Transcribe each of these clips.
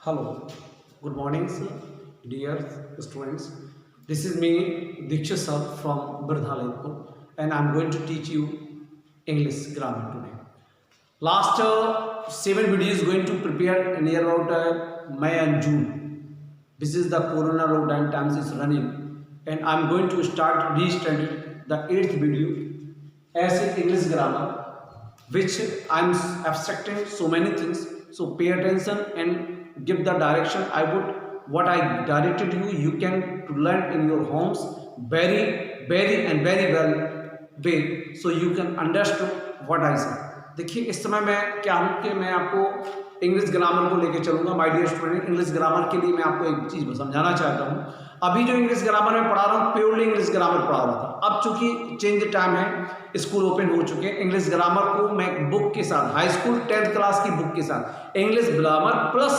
Hello, good morning, sir. Dear students. This is me, Dikshit sir from Birdhalaypur, and I'm going to teach you English grammar today. Last 7 videos going to prepare near about May and June. This is the Corona lockdown times is running, and I'm going to restart the 8th video as English grammar, which I'm abstracting so many things. So pay attention and give the direction. What I directed you can learn in your homes very well way, so you can understand what I said. देखिए इस समय मैं क्या हूँ कि मैं आपको English grammar को लेके चलूंगा। My dear student, English grammar के लिए मैं आपको एक चीज़ समझाना चाहता हूँ। अभी जो इंग्लिश ग्रामर में पढ़ा रहा हूँ, प्योरली इंग्लिश ग्रामर पढ़ा रहा था। अब चूंकि चेंज टाइम है, स्कूल ओपन हो चुके हैं, इंग्लिश ग्रामर को मैं बुक के साथ, हाई स्कूल 10th क्लास की बुक के साथ English grammar plus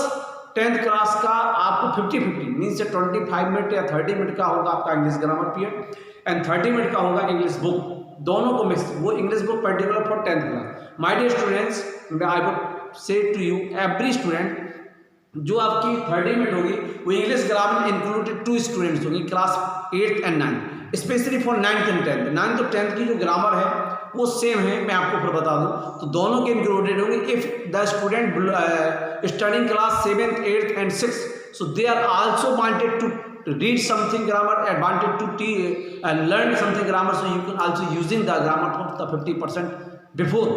10th class का आपको 50-50 मीन से 25 मिनट या 30 मिनट का होगा आपका English grammar period, and 30 minute का होगा इंग्लिश बुक, दोनों को मिक्स। वो English book particular for 10th class. My dear students, I would say to you every student, जो आपकी 30 मिनट होगी वो इंग्लिश ग्रामर इंक्लूडेड 2 स्टूडेंट्स होंगे, class 8 and 9, specially for 9th and 10th। 9th और 10th की जो grammar है वो सेम है, मैं आपको फिर बता दूं, तो दोनों के इंक्लूडेड होंगे। If the student studying class 7th 8th and 6th, so they are also wanted to read something grammar and wanted to and learn something grammar, so you can also using the grammar for the 50% before,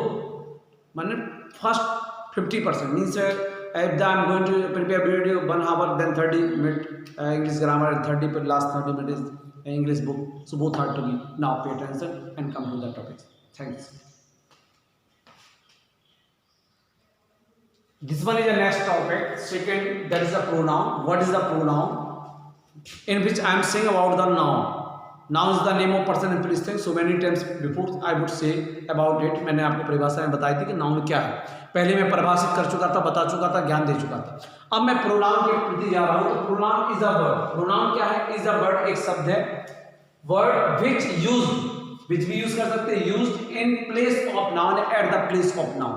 माने first 50% means if I'm going to prepare video 1 hour, then 30 minute English grammar and 30 but last 30 minutes is English book, so both are to be. Now pay attention and come to the topics. Thanks. This one is the next topic. Second, that is the pronoun. What is the pronoun? In which I am saying about the noun. Noun is the name of person and place thing. So many times before I would say about it. मैंने आपको परिभाषा में बताई थी कि noun क्या है। पहले मैं परिभाषित कर चुका था, बता चुका था, ज्ञान दे चुका था। अब मैं प्रोनाउन के प्रति जा रहा हूँ। तो pronoun is a word. Pronoun क्या है? इज अ वर्ड, एक शब्द है, वर्ड विच भी यूज कर सकते हैं, used in place of noun, eight the place of noun,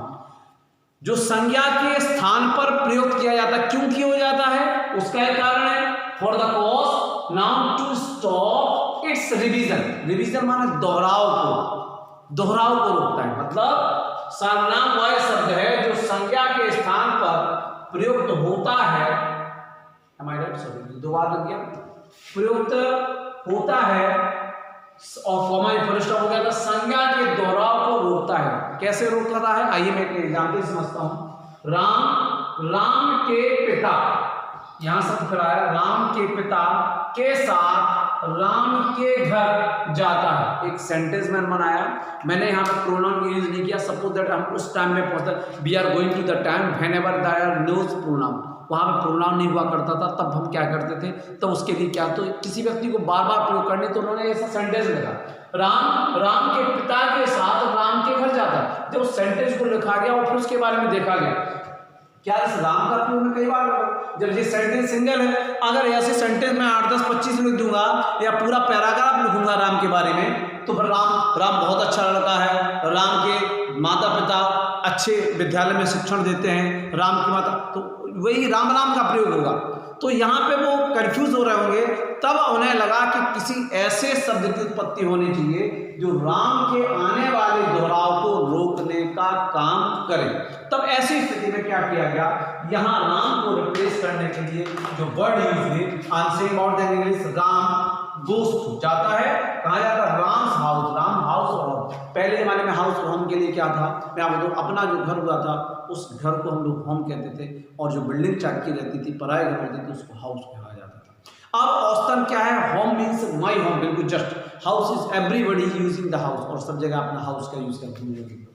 जो संज्ञा के स्थान पर प्रयोग किया जाता है। क्यों किया जाता है? उसका एक कारण है, for the cause noun to stop its revision. Revision माने दोहराव को रोकता है। मतलब सर्वनाम वह शब्द है जो संज्ञा के स्थान पर प्रयुक्त होता है, दो बार लग गया, प्रयुक्त होता है और कॉमा फुल स्टॉप हो गया था, संज्ञा के दोहराव को रोकता है। कैसे रोकता है? आइए मैं एक एग्जाम्पल समझता हूं। राम के पिता, यहां शब्द खड़ा है, राम के पिता के साथ राम के घर जाता है। एक सेंटेंस मैंने बनाया, मैंने यहाँ पर प्रोनाउन यूज नहीं किया। सपोज दैट हम उस टाइम में पहुंचते, we are going to the time whenever there knows pronoun, वहां पर प्रोनाउन नहीं हुआ करता था, तब हम क्या करते थे, तो उसके लिए क्या, तो किसी व्यक्ति को बार बार प्रयोग करने, तो उन्होंने ऐसा सेंटेंस लिखा, राम के पिता के साथ राम के घर जाता है। जब उस सेंटेंस को लिखा गया और फिर उसके बारे में देखा गया, क्या इस राम का प्रयोग मैं कई बार करूं? जब ये सेंटेंस सिंगल है, अगर ऐसे सेंटेंस में 8, 10, 25 लिख दूंगा या पूरा पैराग्राफ लिखूंगा राम के बारे में, तो फिर राम बहुत अच्छा लड़का है, राम के माता पिता अच्छे विद्यालय में शिक्षण देते हैं, राम की माता, तो वही राम का प्रयोग होगा। तो यहाँ पे वो कंफ्यूज हो रहे होंगे, तब उन्हें लगा कि किसी ऐसे शब्द की उत्पत्ति होनी चाहिए जो राम के आने वाले दोहराव को रोकने का काम करे। तब ऐसी स्थिति में क्या किया गया, यहाँ राम को रिप्लेस करने के लिए जो वर्ड यूज हुए, I am saying about the English, Ram goes जाता है, कहा जाता है राम्स हाउस, राम हाउस और पहले जमाने में हाउस होम के लिए क्या था, मैं आपको अपना जो घर हुआ था उस घर को हम लोग होम कहते थे, और जो बिल्डिंग चाटकी रहती थी, पराए घर होती थी, उसको हाउस कहा जाता था। अब औसतन क्या है, होम मीन्स माई होम, बिल्कुल just, house is everybody using the house, और सब जगह अपना हाउस का यूज करते हैं।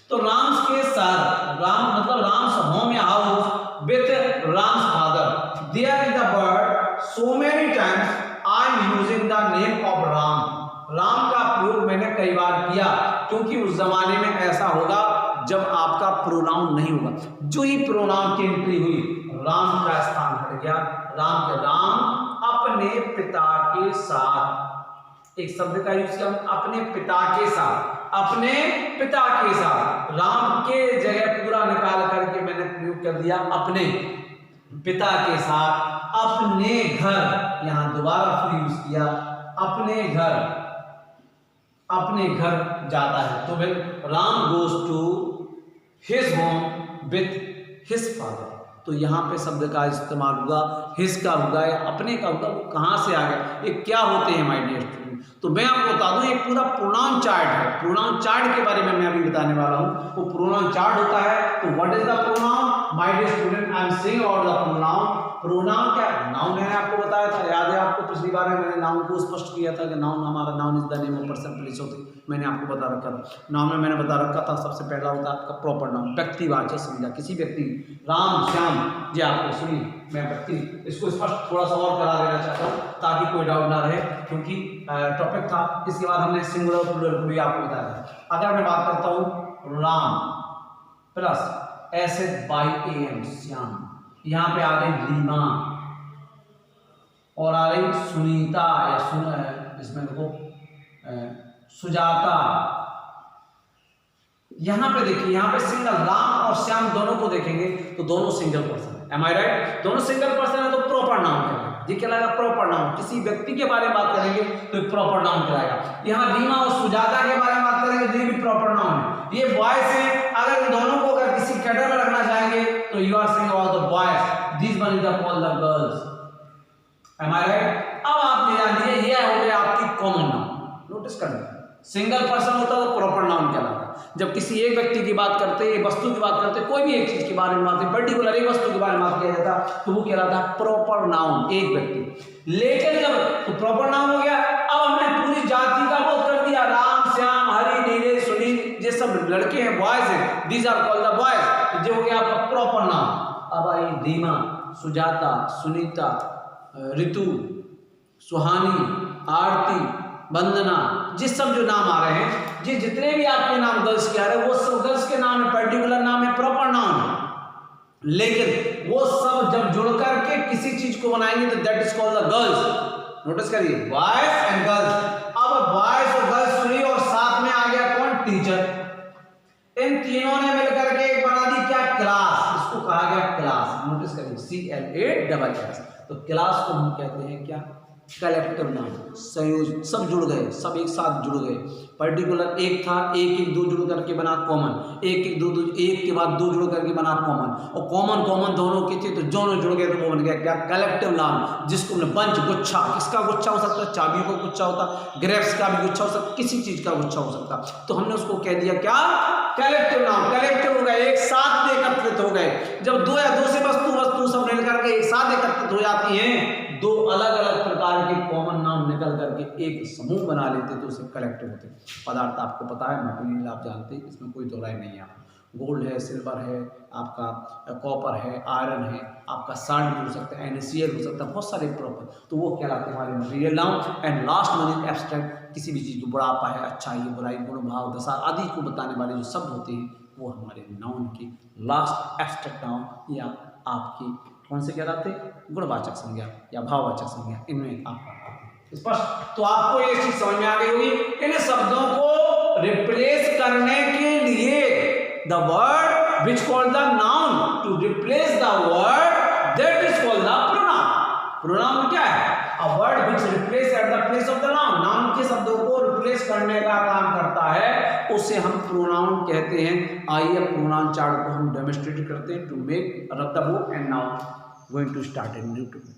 तो राम्स के साथ, राम मतलब राम्स होम या house with Ram's father, there is the word so many times I am using the name of Ram. Ram का प्रयोग मैंने कई बार किया, क्योंकि उस जमाने में ऐसा होगा जब आपका प्रोनाउन नहीं होगा। जो ही प्रोनाउन की एंट्री हुई, राम का स्थान हट गया, राम अपने पिता के साथ, एक शब्द का यूज किया, अपने पिता के साथ, अपने पिता के साथ, राम के जगह पूरा निकाल करके मैंने प्रयोग कर दिया अपने, पिता के साथ अपने घर, यहां दोबारा फिर यूज किया, अपने घर जाता है। तो फिर Ram goes to his home with his father. तो यहाँ पे शब्द का इस्तेमाल हुआ, हिज का होगा या अपने का होगा, वो कहाँ से आ गया, ये क्या होते हैं माय डियर स्टूडेंट। तो मैं आपको बता दूं ये पूरा प्रोनाउन चार्ट है। प्रोनाउन चार्ट के बारे में मैं अभी बताने वाला हूँ। वो प्रोनाउन चार्ट होता है। तो what is the pronoun my dear student, I am saying about the pronoun. Pronoun क्या है? नाउन मैंने आपको बताया था, याद है आपको, पिछली बार में मैंने नाउन को स्पष्ट किया था कि नाउन हमारा, noun is the name of person place होती, मैंने आपको बता रखा था। नाउन में मैंने बता रखा था सबसे पहला होता है आपका प्रॉपर नाउन, व्यक्तिवाचक संज्ञा, किसी व्यक्ति, राम श्याम जी आपको सुनिए, मैं व्यक्ति इसको स्पष्ट थोड़ा सा और करा देना चाहता हूँ ताकि कोई डाउट ना रहे, क्योंकि टॉपिक था। इसके बाद हमने सिंगुलर प्लूरल को भी आपको बताया था। अगर मैं बात करता हूँ राम प्लस SHYAM श्याम, यहाँ पे आ गई रीमा और आ रही सुनीता या इसमें देखो सुजाता। यहां पे देखिए, यहां पे सिंगल राम और श्याम दोनों को देखेंगे तो दोनों सिंगल पर्सन है। M I right? दोनों सिंगल पर्सन है तो प्रॉपर नाउन कहलाएगा। ये कहलाएगा प्रॉपर नाउन। किसी व्यक्ति के बारे में बात करेंगे तो प्रॉपर नाउन कहलाएगा। यहां रीमा और सुजाता के बारे में बात करेंगे तो ये भी प्रॉपर नाउन है। ये बॉयज है। अगर इन दोनों को अगर किसी कैटर में रखना चाहेंगे तो you are saying about the boys, this one is called the girls. Am I right? अब आपने जान लिया ये हो गया आपकी कॉमन नाउन। नोटिस करना, सिंगल पर्सन होता है तो प्रॉपर नाउन कहलाता है। जब किसी एक व्यक्ति की बात करते, एक वस्तु की बात करते, कोई भी एक चीज के बारे में बात, पर्टिकुलर एक वस्तु के बारे में बात किया जाता तो वो कहलाता है प्रॉपर नाउन, एक व्यक्ति। लेकिन जब तो प्रॉपर नाउन हो गया, अब हमने पूरी जाति का बोध कर दिया, राम श्याम हरि नीले सुनील, ये सब लड़के हैं, बॉयज हैं, these are called the boys, जो हो गया आपका प्रॉपर नाउन। अब आई रीमा, सुजाता, सुनीता, ऋतु, सुहानी, आरती, वंदना, जिस सब जो नाम आ रहे हैं, ये जितने भी आपके नाम गर्ल्स के आ रहे हैं वो सब गर्ल्स के नाम है, पर्टिकुलर नाम है, प्रॉपर नाउन है। लेकिन वो सब जब जुड़ करके किसी चीज को बनाएंगे तो that is called the girls. Notice करिए, बॉयज एंड गर्ल्स। अब बॉयज और गर्ल्स सुनी और साथ में आ गया कौन? टीचर। इन तीनों ने मिलकर के एक बना दी क्या? क्लास। इसको कहा गया क्लास। नोटिस करिए, CLASS। तो क्लास को हम कहते हैं क्या? कलेक्टिव नाउन, संयोजन, सब जुड़ गए, सब एक साथ जुड़ गए। पर्टिकुलर एक था, एक दो जुड़ करके बना कॉमन, एक दो एक के बाद दो जुड़ करके बना कॉमन, और कॉमन दोनों के थे तो दोनों जुड़ गए तो वो बन गया क्या? Collective noun. जिसको हमने बंच, गुच्छा, किसका गुच्छा हो सकता है? चाबियों का गुच्छा होता, ग्रेप्स का भी गुच्छा हो सकता, किसी चीज का गुच्छा हो सकता, तो हमने उसको कह दिया क्या? Collective noun. कलेक्टिव हो गए, एक साथ एकत्रित हो गए। जब दो या दो से वस्तु सब मिलकर के एक साथ एकत्रित हो जाती हैं, दो अलग अलग प्रकार के कॉमन नाम निकल करके एक समूह बना लेते तो उसे कलेक्टिव होते। पदार्थ आपको पता है, मटेरियल आप जानते हैं, इसमें कोई दो राय नहीं है। गोल्ड है, सिल्वर है, आपका कॉपर है, आयरन है, आपका सांड हो सकता है, NaCl हो सकता है, बहुत सारे प्रॉपर, तो वो कहलाते हैं हमारे material noun. And last one is abstract. किसी भी चीज़ को बुढ़ापा है, अच्छाई, बुराई, गुण, भाव, दशा आदि को बताने वाले जो शब्द होते हैं वो हमारे नाउन की लास्ट एब्स्ट्रैक्ट नाउन या आपकी कौन से कहलाते हैं? गुणवाचक संज्ञा या भाववाचक संज्ञा, इनमें आपका स्पष्ट। तो आपको ये चीज समझ में आ गई होगी। इन शब्दों को रिप्लेस करने के लिए the word which called the noun, to replace the word that is called the pronoun. Pronoun क्या है? A word which replace at the place of the noun. Noun के शब्दों को रिप्लेस करने का काम करता है, उसे हम प्रोनाउन कहते हैं। आइए प्रोनाउन चार्ट को हम डेमोन्स्ट्रेट करते हैं to make rub the book and now going to start a new topic.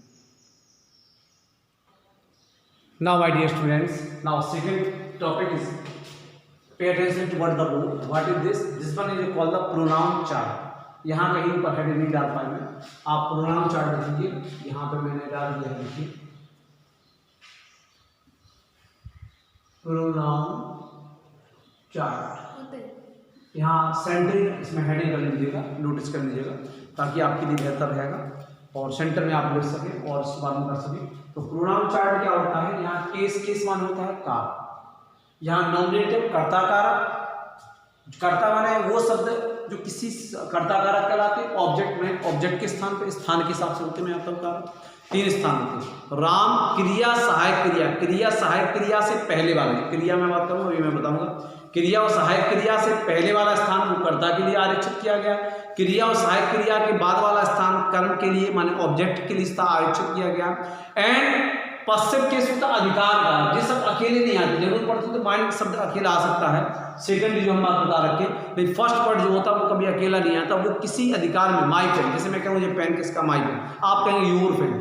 Now my dear students, now second topic is pay attention to what is this one is called the pronoun chart। यहाँ कहीं ऊपर heading नहीं डाल पाए मैं, आप pronoun chart देखिए, यहाँ पे मैंने डाल दिया है, देखिए pronoun chart। यहाँ सेंटरिंग इसमें हेडिंग कर लीजिएगा, नोटिस कर लीजिएगा ताकि आपके लिए बेहतर रहेगा और सेंटर में आप लिख सकें और इसको मालूम कर सकें। तो प्रोनाउन चार्ट क्या होता है? यहाँ केस मान होता है कार, यहाँ नॉमिनेटिव कर्ता कारक, कर्ता माने वो शब्द जो किसी कर्ता कारक कहलाते हैं। ऑब्जेक्ट में ऑब्जेक्ट के स्थान पे, स्थान के हिसाब से होते हैं आता हूँ कारक, 3 स्थान होते हैं। राम, क्रिया, सहायक क्रिया। क्रिया सहायक क्रिया से पहले वाले, क्रिया में बात करूँगा अभी मैं बताऊंगा। क्रिया और सहायक क्रिया से पहले वाला स्थान वो कर्ता के लिए आरक्षित किया गया, क्रिया और सहायक क्रिया के बाद वाला स्थान कर्म के लिए माने ऑब्जेक्ट के लिए स्थान आरक्षित किया गया। एंड पश्चिम केस होता अधिकार का, ये सब अकेले नहीं आते, जरूरत पड़ती तो माइंड शब्द अकेला आ सकता है। सेकंड जो हम बात बता रखे, भाई फर्स्ट वर्ड जो होता है वो कभी अकेला नहीं आता, वो किसी अधिकार में, माई पेन, जैसे मैं कहूँ ये पेन किसका, माई पेन, आप कहेंगे your pen,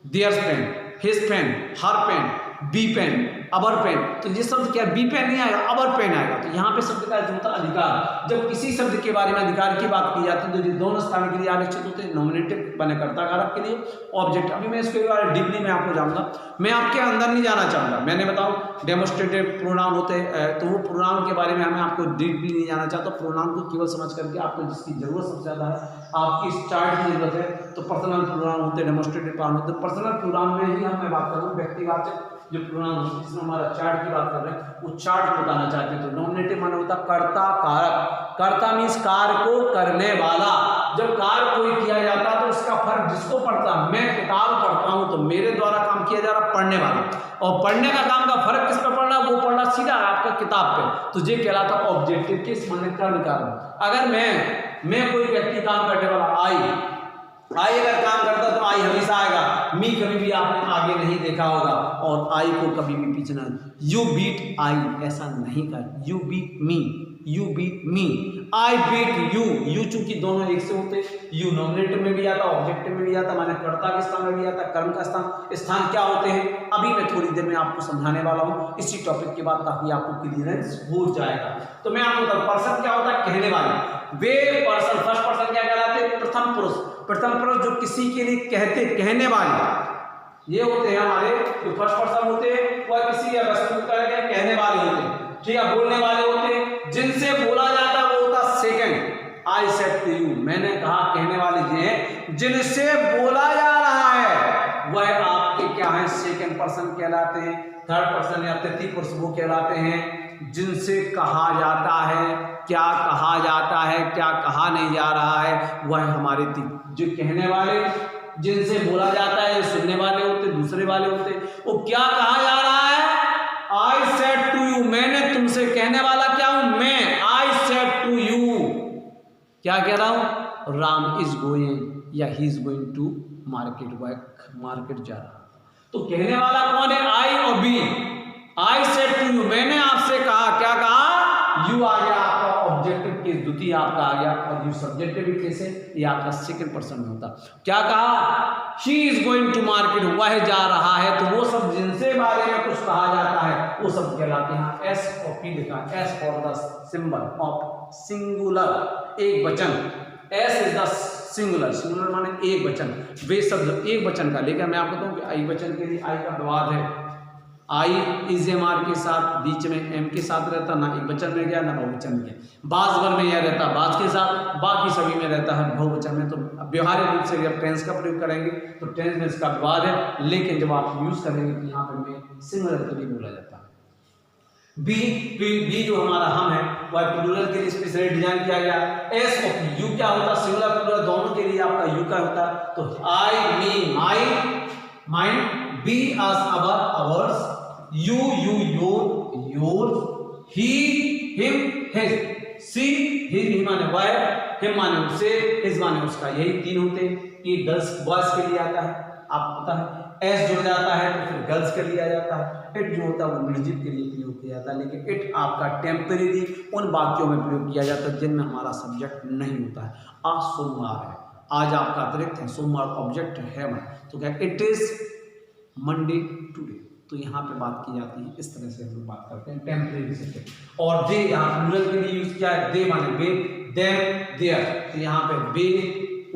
theirs pen, his pen, her pen, be pen, our pen, तो ये शब्द क्या, बी पेन नहीं आएगा, अबर पेन आएगा। तो यहाँ पे शब्द का जो होता है अधिकार, जब किसी शब्द के बारे में अधिकार की बात की जाती है तो ये दोनों स्थान के लिए आरक्षित होते हैं, नॉमिनेटिव बने कर्ता कारक के लिए, ऑब्जेक्ट। अभी मैं इसके बारे डीपली में आपको जाऊंगा, मैं आपके अंदर नहीं जाना चाहूंगा, मैंने बताऊं डेमोस्ट्रेटिव प्रोनाउन होते हैं, तो वो प्रोनाउन के बारे में हमें आपको डीपली नहीं जाना चाहता, प्रोनाउन को केवल समझ करके आपको जिसकी जरूरत सबसे ज्यादा है, आपकी इस चार्ट की जरूरत है, तो पर्सनल प्रोनाउन होते हैं, डेमोस्ट्रेटिव प्रोनाउन होते हैं। पर्सनल प्रोनाउन में ही हम मैं बात कर रहा हूँ, व्यक्तिवाचक जो प्रोनाउन होते हैं, जिसमें हमारा चार्ट की बात कर रहे हैं, वो चार्ट को बताना चाहते हैं। तो नॉमिनेटिव माने होता कर्ता कारक, कर्ता मीन्स कार्य को करने वाला, जब कार्य कोई किया जाता है तो उसका फर्क जिसको पड़ता है, मैं किताब पढ़ता हूँ तो मेरे द्वारा काम किया जा रहा पढ़ने वाला, और पढ़ने का काम का फर्क किस पे पड़ रहा, वो पड़ रहा सीधा आपका किताब पे, तो ये कहलाता ऑब्जेक्टिव केस माने कर्म कारण। अगर मैं कोई व्यक्ति काम करने वाला, आई अगर काम करता तो आई हमेशा आएगा, मी कभी भी आपने आगे नहीं देखा होगा, और आई को कभी भी पीछे ना, यू बीट आई ऐसा नहीं कर, you beat me, you beat me, I beat you, you चूंकि दोनों एक से होते, यू नॉमिनेटिव में भी आता, ऑब्जेक्टिव में भी आता, माने कर्ता के स्थान में भी आता, कर्म का स्थान क्या होते हैं, अभी मैं थोड़ी देर में आपको समझाने वाला हूँ इसी टॉपिक के बाद, ताकि आपको क्लियरेंस हो जाएगा। तो मैं आपको बताऊँ पर्सन क्या होता है, कहने वाले, वे पर्सन, फर्स्ट पर्सन क्या कहलाते हैं, प्रथम पुरुष, प्रथम पुरुष जो किसी के लिए कहते, कहने वाले, ये होते हैं हमारे जो फर्स्ट पर्सन होते हैं, वह किसी या वस्तु का कहने वाले होते हैं, ठीक है, बोलने वाले होते हैं, जिनसे बोला जाता है वो होता second, I said to you, मैंने कहा, कहने वाले ये हैं जिनसे बोला जा रहा है, वह आपके क्या है, सेकंड पर्सन कहलाते हैं। थर्ड पर्सन या तृतीय पुरुष वो कहलाते हैं जिनसे कहा जाता है, क्या कहा जाता है, क्या कहा नहीं जा रहा है, वह हमारे जो कहने वाले, जिनसे बोला जाता है, सुनने वाले होते, दूसरे वाले होते, वो क्या कहा जा रहा है, आई सेड टू यू, मैंने तुमसे, कहने वाला क्या हूं मैं, आई सेड टू यू, क्या कह रहा हूं, राम इज गोइंग या he is going to market, वह मार्केट जा रहा। तो कहने वाला कौन है, आई और be, I said to you, मैंने आपसे कहा, क्या कहा, यू आ गया आपका ऑब्जेक्टिव केस, द्वितीय आपका आ गया, और यू सब्जेक्टिव केस है, ये आपका सेकंड पर्सन में होता। क्या कहा, she is going to market, वह जा रहा है, तो वो सब जिनसे बारे में कुछ कहा जाता है वो सब कहलाते हैं। एस और पी लिखा, S for the symbol of singular, एक वचन, S is the singular, singular माने एक वचन, वे शब्द एक वचन का, लेकिन मैं आपको बताऊं कि आई वचन के लिए आई का विवाद है, आई इज एम आर के साथ, बीच में एम के साथ रहता, ना एक वचन में गया ना बहुवचन में गया, बाजवर में यह रहता बाज के साथ, बाकी सभी में रहता है बहुवचन में। तो व्यवहारिक रूप से जब टेंस का प्रयोग करेंगे तो टेंस में इसका विवाद है, लेकिन जब आप यूज करेंगे तो यहाँ पे मैं सिंगुलर के लिए बोला जाता है। बी जो हमारा हम है वह प्लूरल के लिए स्पेशली डिजाइन किया गया। एस ऑफ यू क्या होता, सिंगुलर प्लूरल दोनों के लिए आपका यू का होता, तो I me my mind, we us our ours, you yours, he him his, she his माने वह, him माने उससे, his माने उसका, यही तीन होते हैं। ये गर्ल्स बॉयज के लिए आता है, आपको पता है। एस जुड़ जाता है तो फिर गर्ल्स के लिए आ जाता है। इट जो होता है वो निर्जीव के लिए प्रयोग किया जाता है, लेकिन इट आपका टेम्परेरी उन वाक्यों में प्रयोग किया जाता है जिनमें हमारा सब्जेक्ट नहीं होता है। आज सोमवार है, आज आपका अतिरिक्त है, सोमवार ऑब्जेक्ट है, तो क्या इट इज मंडे टुडे, तो यहाँ पे बात की जाती है, इस तरह से हम लोग बात करते हैं टेम्परेरी सब्जेक्ट। और दे यहाँ प्लूरल के लिए यूज किया है, दे माने वे, देम देयर, तो यहाँ पे वे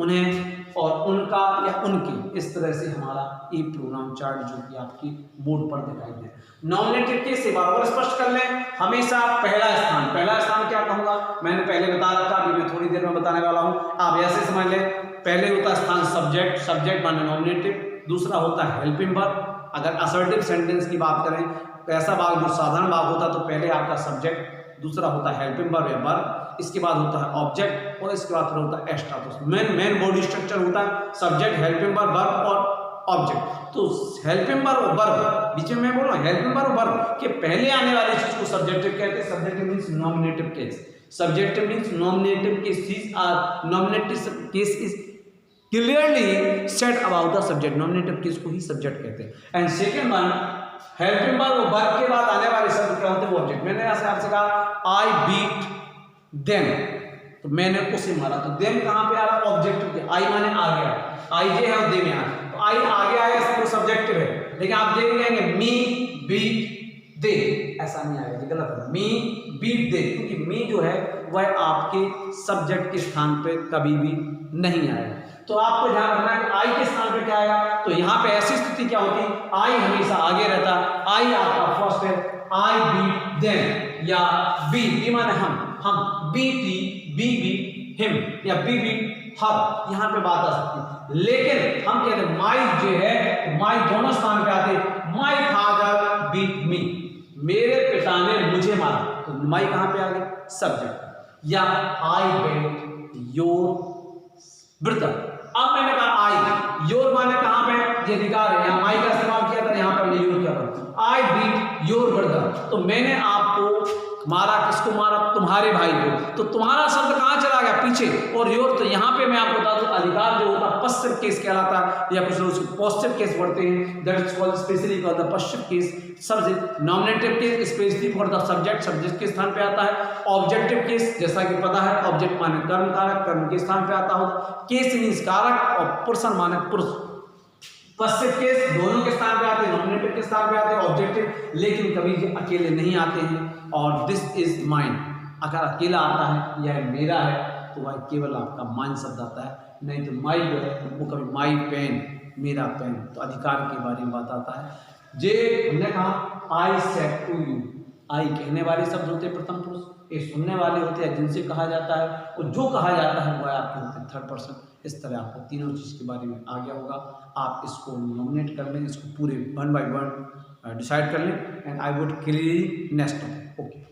उन्हें और उनका या उनकी, इस तरह से हमारा ये प्रोनाउन चार्ट जो कि आपकी बोर्ड पर दिखाई दे। नॉमिनेटिव के सेवा और स्पष्ट कर लें, हमेशा पहला स्थान क्या कहूंगा, मैंने पहले बता रखा, अभी मैं थोड़ी देर में बताने वाला हूँ, आप ऐसे समझ लें। पहले होता स्थान सब्जेक्ट, सब्जेक्ट माने नॉमिनेटिव, दूसरा होता है हेल्पिंग वर्ब। अगर असर्टिव सेंटेंस की बात करें तो ऐसा भाग जो साधारण भाग होता तो पहले आपका सब्जेक्ट, दूसरा होता है हेल्पिंग वर्ब या वर्ब, इसके बाद होता है ऑब्जेक्ट, और इसके बाद फिर होता है एस्ट्रा। तो मेन बॉडी स्ट्रक्चर होता है सब्जेक्ट, हेल्पिंग वर्ब, वर्ब और ऑब्जेक्ट। तो हेल्पिंग वर्ब और वर्ब, बीच में मैं बोल रहा हूँ हेल्पिंग वर्ब और वर्ब के पहले आने वाली चीज को सब्जेक्टिव कहते हैं। Subjective means nominative case, Subjective means nominative cases are nominative case is clearly said about the subject. Nominative case को ही subject कहते हैं. And second one, helping verb वो verb के बाद आने वाले शब्द क्या होते हैं? वो object. मैंने ऐसे आपसे कहा I beat them, तो मैंने उसे मारा, तो them कहाँ पे आ रहा है? ऑब्जेक्टिव के. I माने आ गया, I जे है और them यहाँ, तो I आगे आया इसको सब्जेक्टिव है. लेकिन आप जे कहेंगे me beat they, ऐसा नहीं आएगा, ये गलत है. me beat they, क्योंकि me जो है वह आपके सब्जेक्ट के स्थान पे कभी भी नहीं आएगा. तो आपको ध्यान रखना है कि आई के स्थान पे क्या आएगा. तो यहाँ पे ऐसी स्थिति क्या होती, आई हमेशा आगे रहता, आई आपका फर्स्ट है. आई बीट देम या बी माने हम बीटी बी बीट हिम या बी बीट हर, यहाँ पे बात आ सकती है. लेकिन हम कहते हैं माई जो है, माई दोनों स्थान पे आते. माई फादर बीट मी, मेरे पिता ने मुझे मारा, तो माई कहाँ पे आ गया? सब्जेक्ट. या आई बेट योर ब्रदर. अब मैंने कहा आई, योर माने कहां पे? ये अधिकार है, यहां माई का इस्तेमाल किया था, यहां पर मैंने योर किया था. आई बीट योर ब्रदर, तो मैंने आपको मारा. किसको मारा? तुम्हारे भाई को. तो तुम्हारा शब्द कहां चला गया? पीछे. और योर, तो यहां पे मैं आपको बता दूं अधिकार जो होता है पश्चिम केस कहलाता है, या कुछ लोग उसको पॉजिटिव केस पढ़ते हैं. That is called specially called the Paschim case. Subject nominative case specially for the subject, subject के स्थान पे आता है. ऑब्जेक्टिव केस जैसा कि पता है, ऑब्जेक्ट माने कर्म कारक, कर्म के स्थान पे आता हो. केस मींस कारक और पर्सन माने पुरुष. पश्चिम केस दोनों के स्थान पे आते हैं, नॉमिनेटिव के स्थान पे आते हैं, ऑब्जेक्टिव लेकिन कभी अकेले नहीं आते हैं. और दिस इज माइन, अगर अकेला आता है या मेरा है तो वह केवल आपका माइन शब्द आता है. नहीं तो माई जो है वो कभी माई पेन, मेरा पेन, तो अधिकार के बारे में बात आता है. जे हमने कहा आई सेड टू यू, आई कहने वाले शब्द होते हैं प्रथम पुरुष, ये सुनने वाले होते हैं जिनसे कहा जाता है, और जो कहा जाता है वह आपके होते हैं थर्ड पर्सन. इस तरह आपको तीनों चीज़ के बारे में आ गया होगा. आप इसको नॉमिनेट कर लें, इसको पूरे वन बाय वन डिसाइड कर लें. And I would clearly next topic. Okay,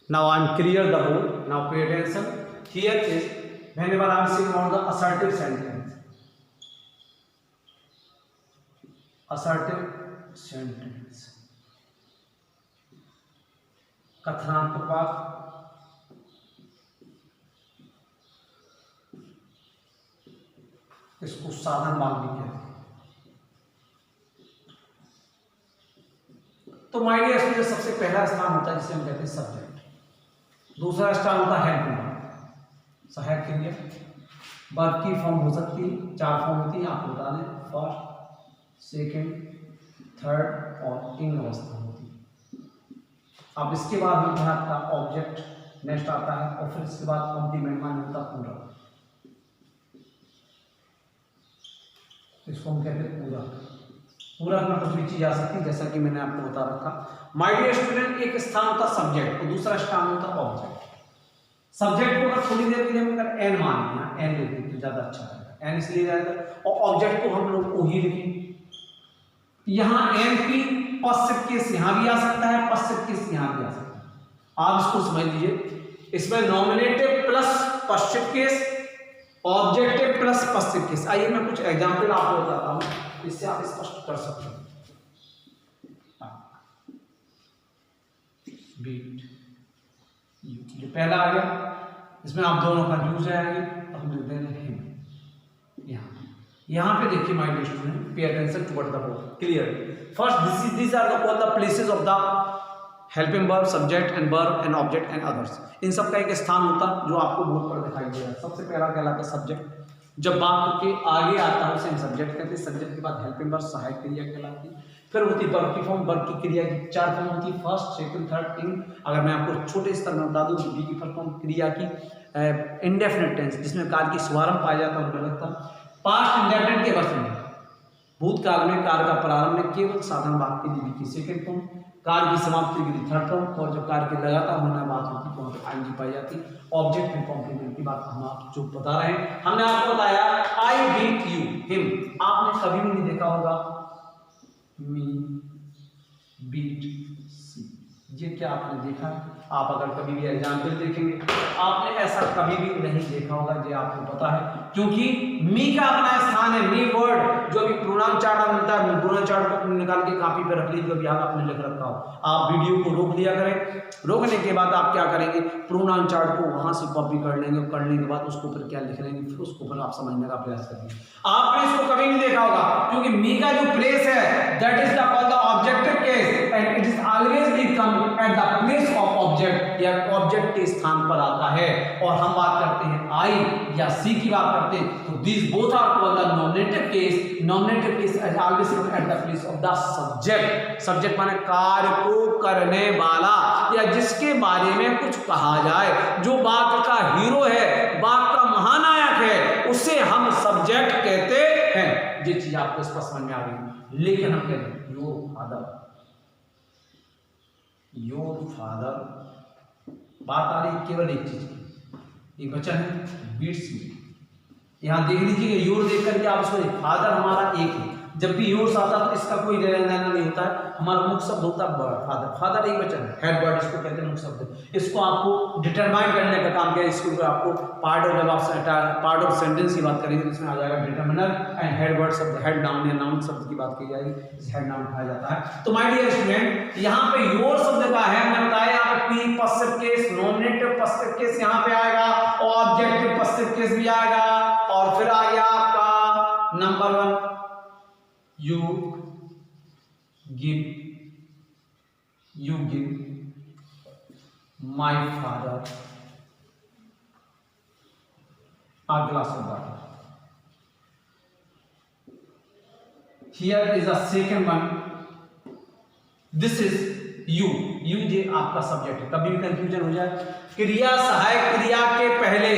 now I am clear the whole. Now pay attention. Here is whenever I am saying about the assertive sentence. Assertive sentence. कथनात्मक वाक्य, इसको साधन वाक्य भी कहते हैं. तो माय डियर स्टूडेंट, सबसे पहला स्थान होता है जिसे हम कहते हैं सब्जेक्ट. दूसरा स्थान होता है हेल्प, सहायक क्रिया. वर्ब की फॉर्म हो सकती है, 4 फॉर्म होती है, आपको बता दें. फर्स्ट, सेकंड, थर्ड और इन अवस्था होती है. अब इसके बाद होता है आपका ऑब्जेक्ट, नेक्स्ट आता है, और फिर इसके बाद कॉम्प्लीमेंट माने होता है पूरा. इसको हम कहते हैं पूरा. पूरा में कुछ भी चीज आ सकती है, जैसा कि मैंने आपको बता रखा. माय डियर स्टूडेंट, एक स्थान होता सब्जेक्ट और दूसरा स्थान होता ऑब्जेक्ट. सब्जेक्ट को अगर थोड़ी देर के लिए हम अगर एन मान लें, एन लिख दें तो ज्यादा अच्छा रहेगा. एन इसलिए रहेगा, और ऑब्जेक्ट को हम लोग ओ ही लिखें. यहाँ एन की पश्चिम केस यहाँ भी आ सकता है, पश्चिम केस यहाँ भी आ सकता है. आप इसको समझ लीजिए. इसमें नॉमिनेटिव प्लस पश्चिम केस, ऑब्जेक्टिव प्लस पश्चिम केस. आइए मैं कुछ एग्जाम्पल आपको बताता हूँ, इससे आप स्पष्ट कर सकते हैं. बीट यू, जो पहला आ गया इसमें आप दोनों कंफ्यूज रहेंगे, तो हम लिख देंगे हिम. यहाँ पे देखिए my dear student, pay attention toward the whole. Clear? First this are the all the places of the helping verb, subject and verb and object and others. इन सब का एक स्थान होता जो आपको बोर्ड पर दिखाई दे रहा है. सबसे पहला कहलाता है सब्जेक्ट. जब बात के आगे आता है उसे हम सब्जेक्ट कहते हैं. सब्जेक्ट के बाद हेल्पिंग वर्ब, सहायक क्रिया कहलाती है. फिर होती है वर्ब की फॉर्म. वर्ब की क्रिया की 4 फॉर्म होती है, फर्स्ट, सेकंड, थर्ड, इन. अगर मैं आपको छोटे स्तर में बता दूं, बी की फर्स्ट फॉर्म क्रिया की इंडेफिनिट टेंस, जिसमें काल की शुभारंभ पाया जाता है, गलत था. पास्ट इंडेफिनिट के वचन में भूतकाल में कार्य का प्रारंभ में केवल साधारण वाक्य के लिए की सेकंड फॉर्म, कार्य की समाप्ति के लिए थर्ड फॉर्म, और जब कार्य के लगातार होने बात होती है तो आईएनजी पाई जाती. ऑब्जेक्ट में कॉम्प्लीमेंट की बात हम आप जो बता रहे हैं, हमने आपको बताया आई बीट यू हिम. आपने कभी भी नहीं देखा होगा मी बीट सी. ये क्या आपने देखा? आप अगर कभी भी एग्जाम्पल देखेंगे आपने ऐसा ऐसा कभी भी नहीं देखा होगा, ये आपको पता है, क्योंकि मी का अपना स्थान है। मी वर्ड जो भी प्रोनाउन चार्ट मिलता है, प्रोनाउन चार्ट को निकाल के कॉपी पे रख लीजिए, अभी आपने लिख रखा हो। आप वीडियो को रोक लिया करें, रोकने के बाद आप क्या करेंगे, प्रोनाउन चार्ट को वहां से कॉपी कर लेंगे, करने के बाद उसको फिर क्या लिख लेंगे, फिर उसको फिर आप समझने का प्रयास करेंगे। आपने इसको कभी नहीं देखा होगा, क्योंकि मी का जो प्लेस है that is the called the objective case and it is always be come eight the place of object, या ऑब्जेक्ट के स्थान पर आता है। और हम बात करते हैं आई या सी की बात करते हैं, तो this both are called the nominative case. Nominative case is always at the place of the subject. Subject माने कार्य को करने वाला, या जिसके बारे में कुछ कहा जाए, जो वाक्य का हीरो है, वाक्य का महानायक है, उसे हम सब्जेक्ट कहते हैं। ये चीज आपको स्पष्ट समझ में आ गई। लेकिन हम कहते हैं योर फादर, योर फादर, बात आ रही केवल एक चीज की, एक वचन है बीट्स मी। यहां देख लीजिए, योर देख करके आप उसको, फादर हमारा एक है, जब भी योर्स आता है तो इसका कोई लेना देना नहीं होता है। हमारा मुख्य शब्द होता है फादर, फादर एक वचन है, हेड वर्ड इसको कहते हैं मुख्य शब्द। इसको आपको डिटरमाइन करने का काम किया, इसको आपको पार्ट ऑफ, जब आप पार्ट ऑफ सेंटेंस की बात करेंगे तो इसमें आ जाएगा डिटरमिनर एंड हेड वर्ड शब्द, हेड नाउन या नाउन शब्द की बात की जाएगी, इस हेड नाउन कहा जाता है। तो माय डियर स्टूडेंट, यहाँ पे योर शब्द का है, मैंने बताया यहाँ पे पी पश्चिव केस, नॉमिनेटिव पश्चिव केस यहाँ पे आएगा, ऑब्जेक्टिव पश्चिव केस भी आएगा, और फिर आ गया आपका number 1, you give my father a glass of water. Here is a second one, this is you ये आपका सब्जेक्ट है। कभी भी कंफ्यूजन हो जाए, क्रिया सहायक क्रिया के पहले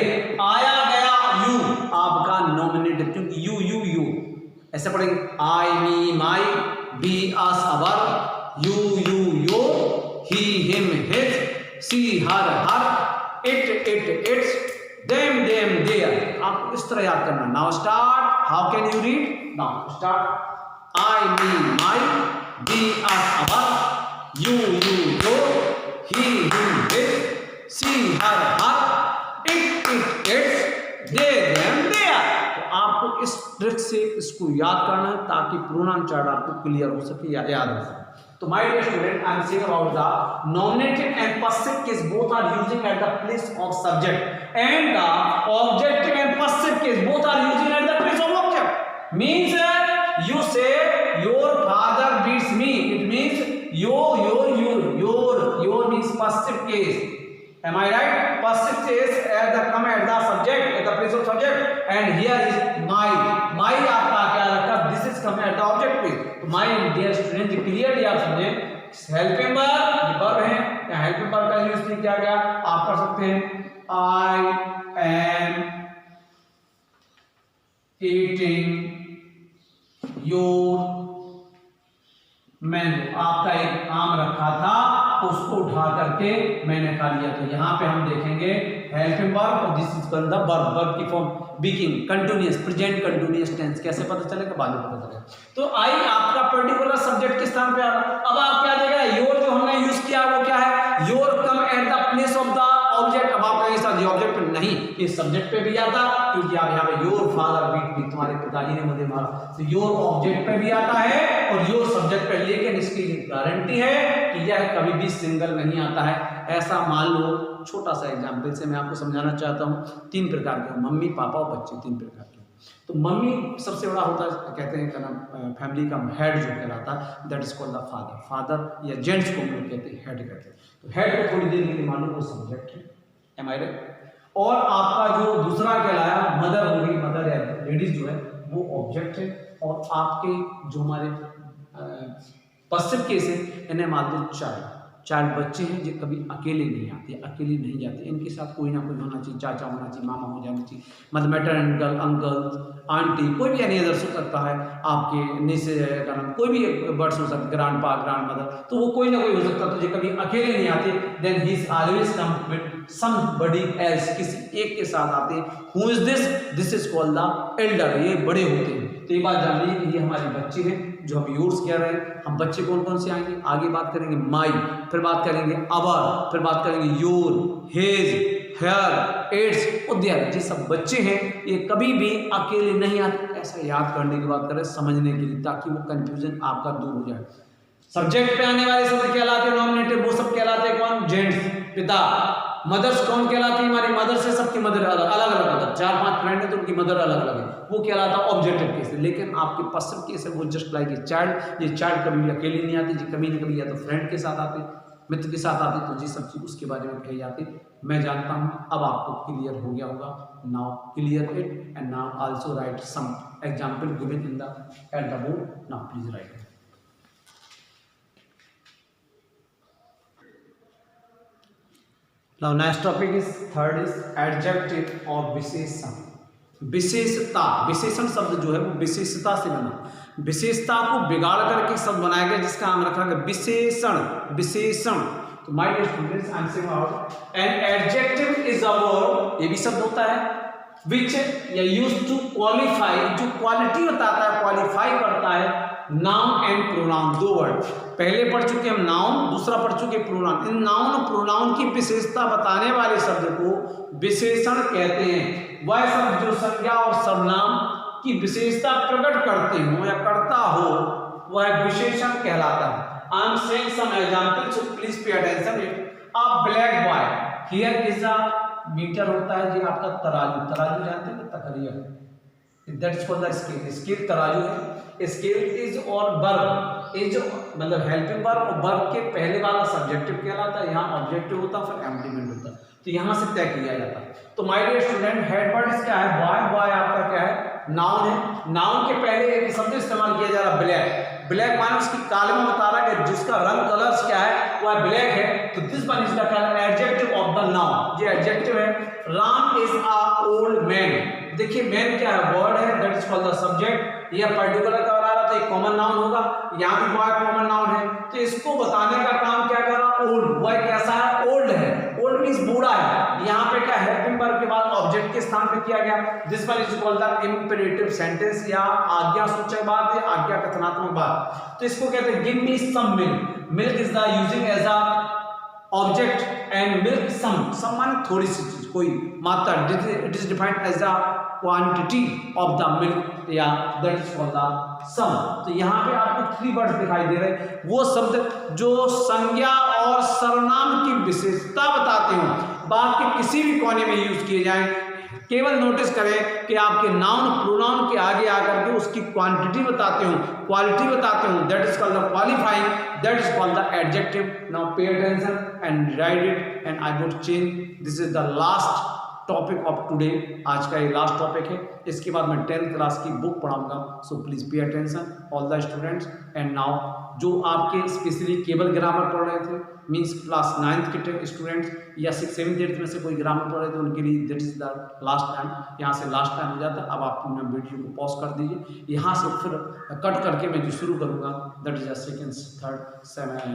आया गया यू आपका नॉमिनेटिव, क्योंकि यू ऐसे पढ़ेंगे, I me my, we us our, you your, he him his, she her, it its, them their. आपको इस तरह याद करना। Now start, how can you read? Now start, I me my, we us our, you your, he him his, she her, it its, they them their. आपको इस trick से इसको याद करना है ताकि प्रोनाउन चार्ट आपको क्लियर हो सके या याद हो सके। तो my dear student, I am saying about the nominative and possessive case, both are using at the place of subject, and the objective and possessive case both are using at the place of object. Means you say your father beats me, it means your means passive case. Am I right? Passive case at the come at the subject, at the place of subject, and here is my आपका क्या रखा? This is come at the object place. तो my dear student, clearly आप समझे, helping verb है, या helping verb का use किया गया, आप कर सकते हैं I am eating your mango. आपका एक आम रखा था, उसको उठा करके मैंने खा लिया। तो यहाँ पे हम देखेंगे हेल्पिंग वर्ब, और this is called the verb की form, being continuous, present continuous tense. कैसे पता चलेगा? बाद में पता चलेगा। तो आई आपका पर्टिकुलर सब्जेक्ट के स्थान पे आ रहा। अब आप क्या देगा, योर जो हमने यूज किया वो क्या है, your come eight the place of the object. अब आप कहेंगे सर ऑब्जेक्ट पे नहीं, ये सब्जेक्ट पे भी आता, क्योंकि आप यहाँ पे योर फादर बीट मी, तुम्हारे पिताजी ने मुझे मारा, तो योर ऑब्जेक्ट पे भी आता है और योर सब्जेक्ट पे। लेकिन इसकी गारंटी है कि यह कभी भी सिंगल नहीं आता है। ऐसा मान लो, छोटा सा एग्जाम्पल से मैं आपको समझाना चाहता हूँ। 3 प्रकार के, मम्मी पापा और बच्चे, 3 प्रकार के। तो मम्मी सबसे बड़ा होता है, कहते हैं क्या, फैमिली का हेड जो कहलाता है, that is called the father. Father या जेंट्स को हम लोग कहते हैं हेड कहते हैं। तो हेड को थोड़ी देर के लिए मान लो वो सब्जेक्ट है, एम आई राइट? और आपका जो दूसरा कहलाया मदर होगी, मदर या लेडीज जो है वो ऑब्जेक्ट है, और आपके जो हमारे पश्चिम केस है, इन्हें मान लो चाइल्ड बच्चे हैं जो कभी अकेले नहीं आते, अकेले नहीं जाते, इनके साथ कोई ना कोई होना चाहिए, चाचा होना चाहिए, मामा हो जाना चाहिए, मतलब मैटरनल अंकल आंटी, कोई भी एनी अदर हो सकता है, आपके नीचे का नाम कोई भी बर्ड्स हो सकते, ग्रैंड पा ग्रैंड मदर, तो वो कोई ना कोई हो सकता है। तो जो कभी अकेले नहीं आते, then he is always come with somebody else, किसी एक के साथ आते हैं। Who is this? This is called the elder, ये बड़े होते हैं। तो ये बात जान लीजिए कि ये हमारे बच्चे हैं जो हम योर्स कह रहे हैं। हम बच्चे कौन कौन से आएंगे, आगे बात करेंगे माई, फिर बात करेंगे अवर, फिर बात करेंगे योर, हिज, हेयर, एड्स, उद्यर, ये सब बच्चे हैं, ये कभी भी अकेले नहीं आते। ऐसा याद करने की बात करें, समझने के लिए, ताकि वो कंफ्यूजन आपका दूर हो जाए। सब्जेक्ट पे आने वाले शब्द कहलाते हैं नॉमिनेटिव, वो सब कहलाते हैं कौन? जेंट्स, पिता। मदर्स कौन कहलाती है? हमारी मदर से सबकी मदर अलग अलग होता है। 4-5 फ्रेंड है तो उनकी मदर अलग अलग है, वो कहलाता है ऑब्जेक्टिव केस। लेकिन आपके पसिव केस है वो जस्ट लाइक ए चाइल्ड। ये चाइल्ड कभी भी अकेले नहीं आती, ये कभी ना कभी या तो फ्रेंड के साथ आते, मित्र के साथ आते, तो ये सब चीज उसके बारे में कही जाती। मैं जानता हूँ अब आपको क्लियर हो गया होगा। Now clear it and now also write some example given in the at the board. Now please write. Now next topic is third is adjective और विशेषण। विशेषता, विशेषण शब्द जो है वो विशेषता से बना, विशेषता को बिगाड़ करके शब्द बनाया गया जिसका नाम रखा गया विशेषण। विशेषण तो my dear students I am saying about an adjective is a word, ये भी शब्द होता है विच या यूज्ड टू क्वालिफाई, जो क्वालिटी बताता है, क्वालिफाई करता है नाउन एंड प्रोनाउन। दो वर्ड पहले पढ़ चुके हम, नाउन, दूसरा पढ़ चुके प्रोनाउन। इन नाउन और प्रोनाउन की विशेषता बताने वाले शब्द को विशेषण कहते हैं। वह शब्द जो संज्ञा और सर्वनाम की विशेषता प्रकट करते हो या करता हो वह विशेषण कहलाता है। I am saying some example so please pay attention. A black boy, here is a meter होता है जी आपका तराजू, तराजू जानते हैं ना, तकरिया, that is called the scale. Scale तराजू है। स्केल इज और वर्ब, इज मतलब हेल्पिंग वर्ब, और वर्ब के पहले वाला सब्जेक्टिव कहलाता है, यहाँ ऑब्जेक्टिव होता है, फिर एम्प्लीमेंट होता है, तो यहाँ से तय किया जाता है। तो my dear student, head word क्या है? बॉय। बॉय आपका क्या है? नाउन है। नाउन के पहले एक शब्द इस्तेमाल किया जा रहा है ब्लैक। ब्लैक माने उसकी काले में बता रहा है कि जिसका रंग कलर्स क्या है वह ब्लैक है, तो this one is the adjective of the noun. ये एडजेक्टिव है। Ram is a old man. देखिए मैन क्या है? वर्ड है, that is called the subject. यह पर्टिकुलर का बना रहा था, एक कॉमन नाउन होगा, यहाँ भी बॉय कॉमन नाउन है, तो इसको बताने का काम क्या कर रहा? ओल्ड। वह कैसा है? ओल्ड है। ओल्ड मींस बूढ़ा है। यहाँ पे क्या है? हेल्पिंग वर्ब के बाद ऑब्जेक्ट के स्थान पे किया गया। This one is called the imperative sentence, या आज्ञा सूचक बात या आज्ञा कथनात्मक बात। तो इसको कहते हैं give me some milk. Milk is the using as a object and milk some माने थोड़ी सी चीज, कोई मात्रा। It is defined as a quantity of the milk, या that is called the some. तो यहाँ पे आपको 3 वर्ड्स दिखाई दे रहे हैं, वो शब्द जो संज्ञा और सर्वनाम की विशेषता बताते हो, बात के किसी भी कोने में यूज किए जाएं। केवल नोटिस करें कि आपके नाउन प्रोनाउन के आगे आकर के उसकी क्वांटिटी बताते हो, क्वालिटी बताते हो, that is called the qualifying, that is called the adjective. Now pay attention and right it and I would change. This is the last topic of today. आज का ये लास्ट टॉपिक है, इसके बाद मैं 10th क्लास की book पढ़ाऊंगा। सो please pay attention all the students. And now जो आपके स्पेशली केवल ग्रामर पढ़ रहे थे, मीन्स क्लास 9th के स्टूडेंट्स या 6th 7th 8th में से कोई ग्रामर पढ़ रहे थे, उनके लिए that is the last time. यहाँ से लास्ट टाइम हो जाता है। अब आप अपना वीडियो को पॉज कर दीजिए, यहाँ से फिर कट करके मैं जो शुरू करूँगा दैट इज द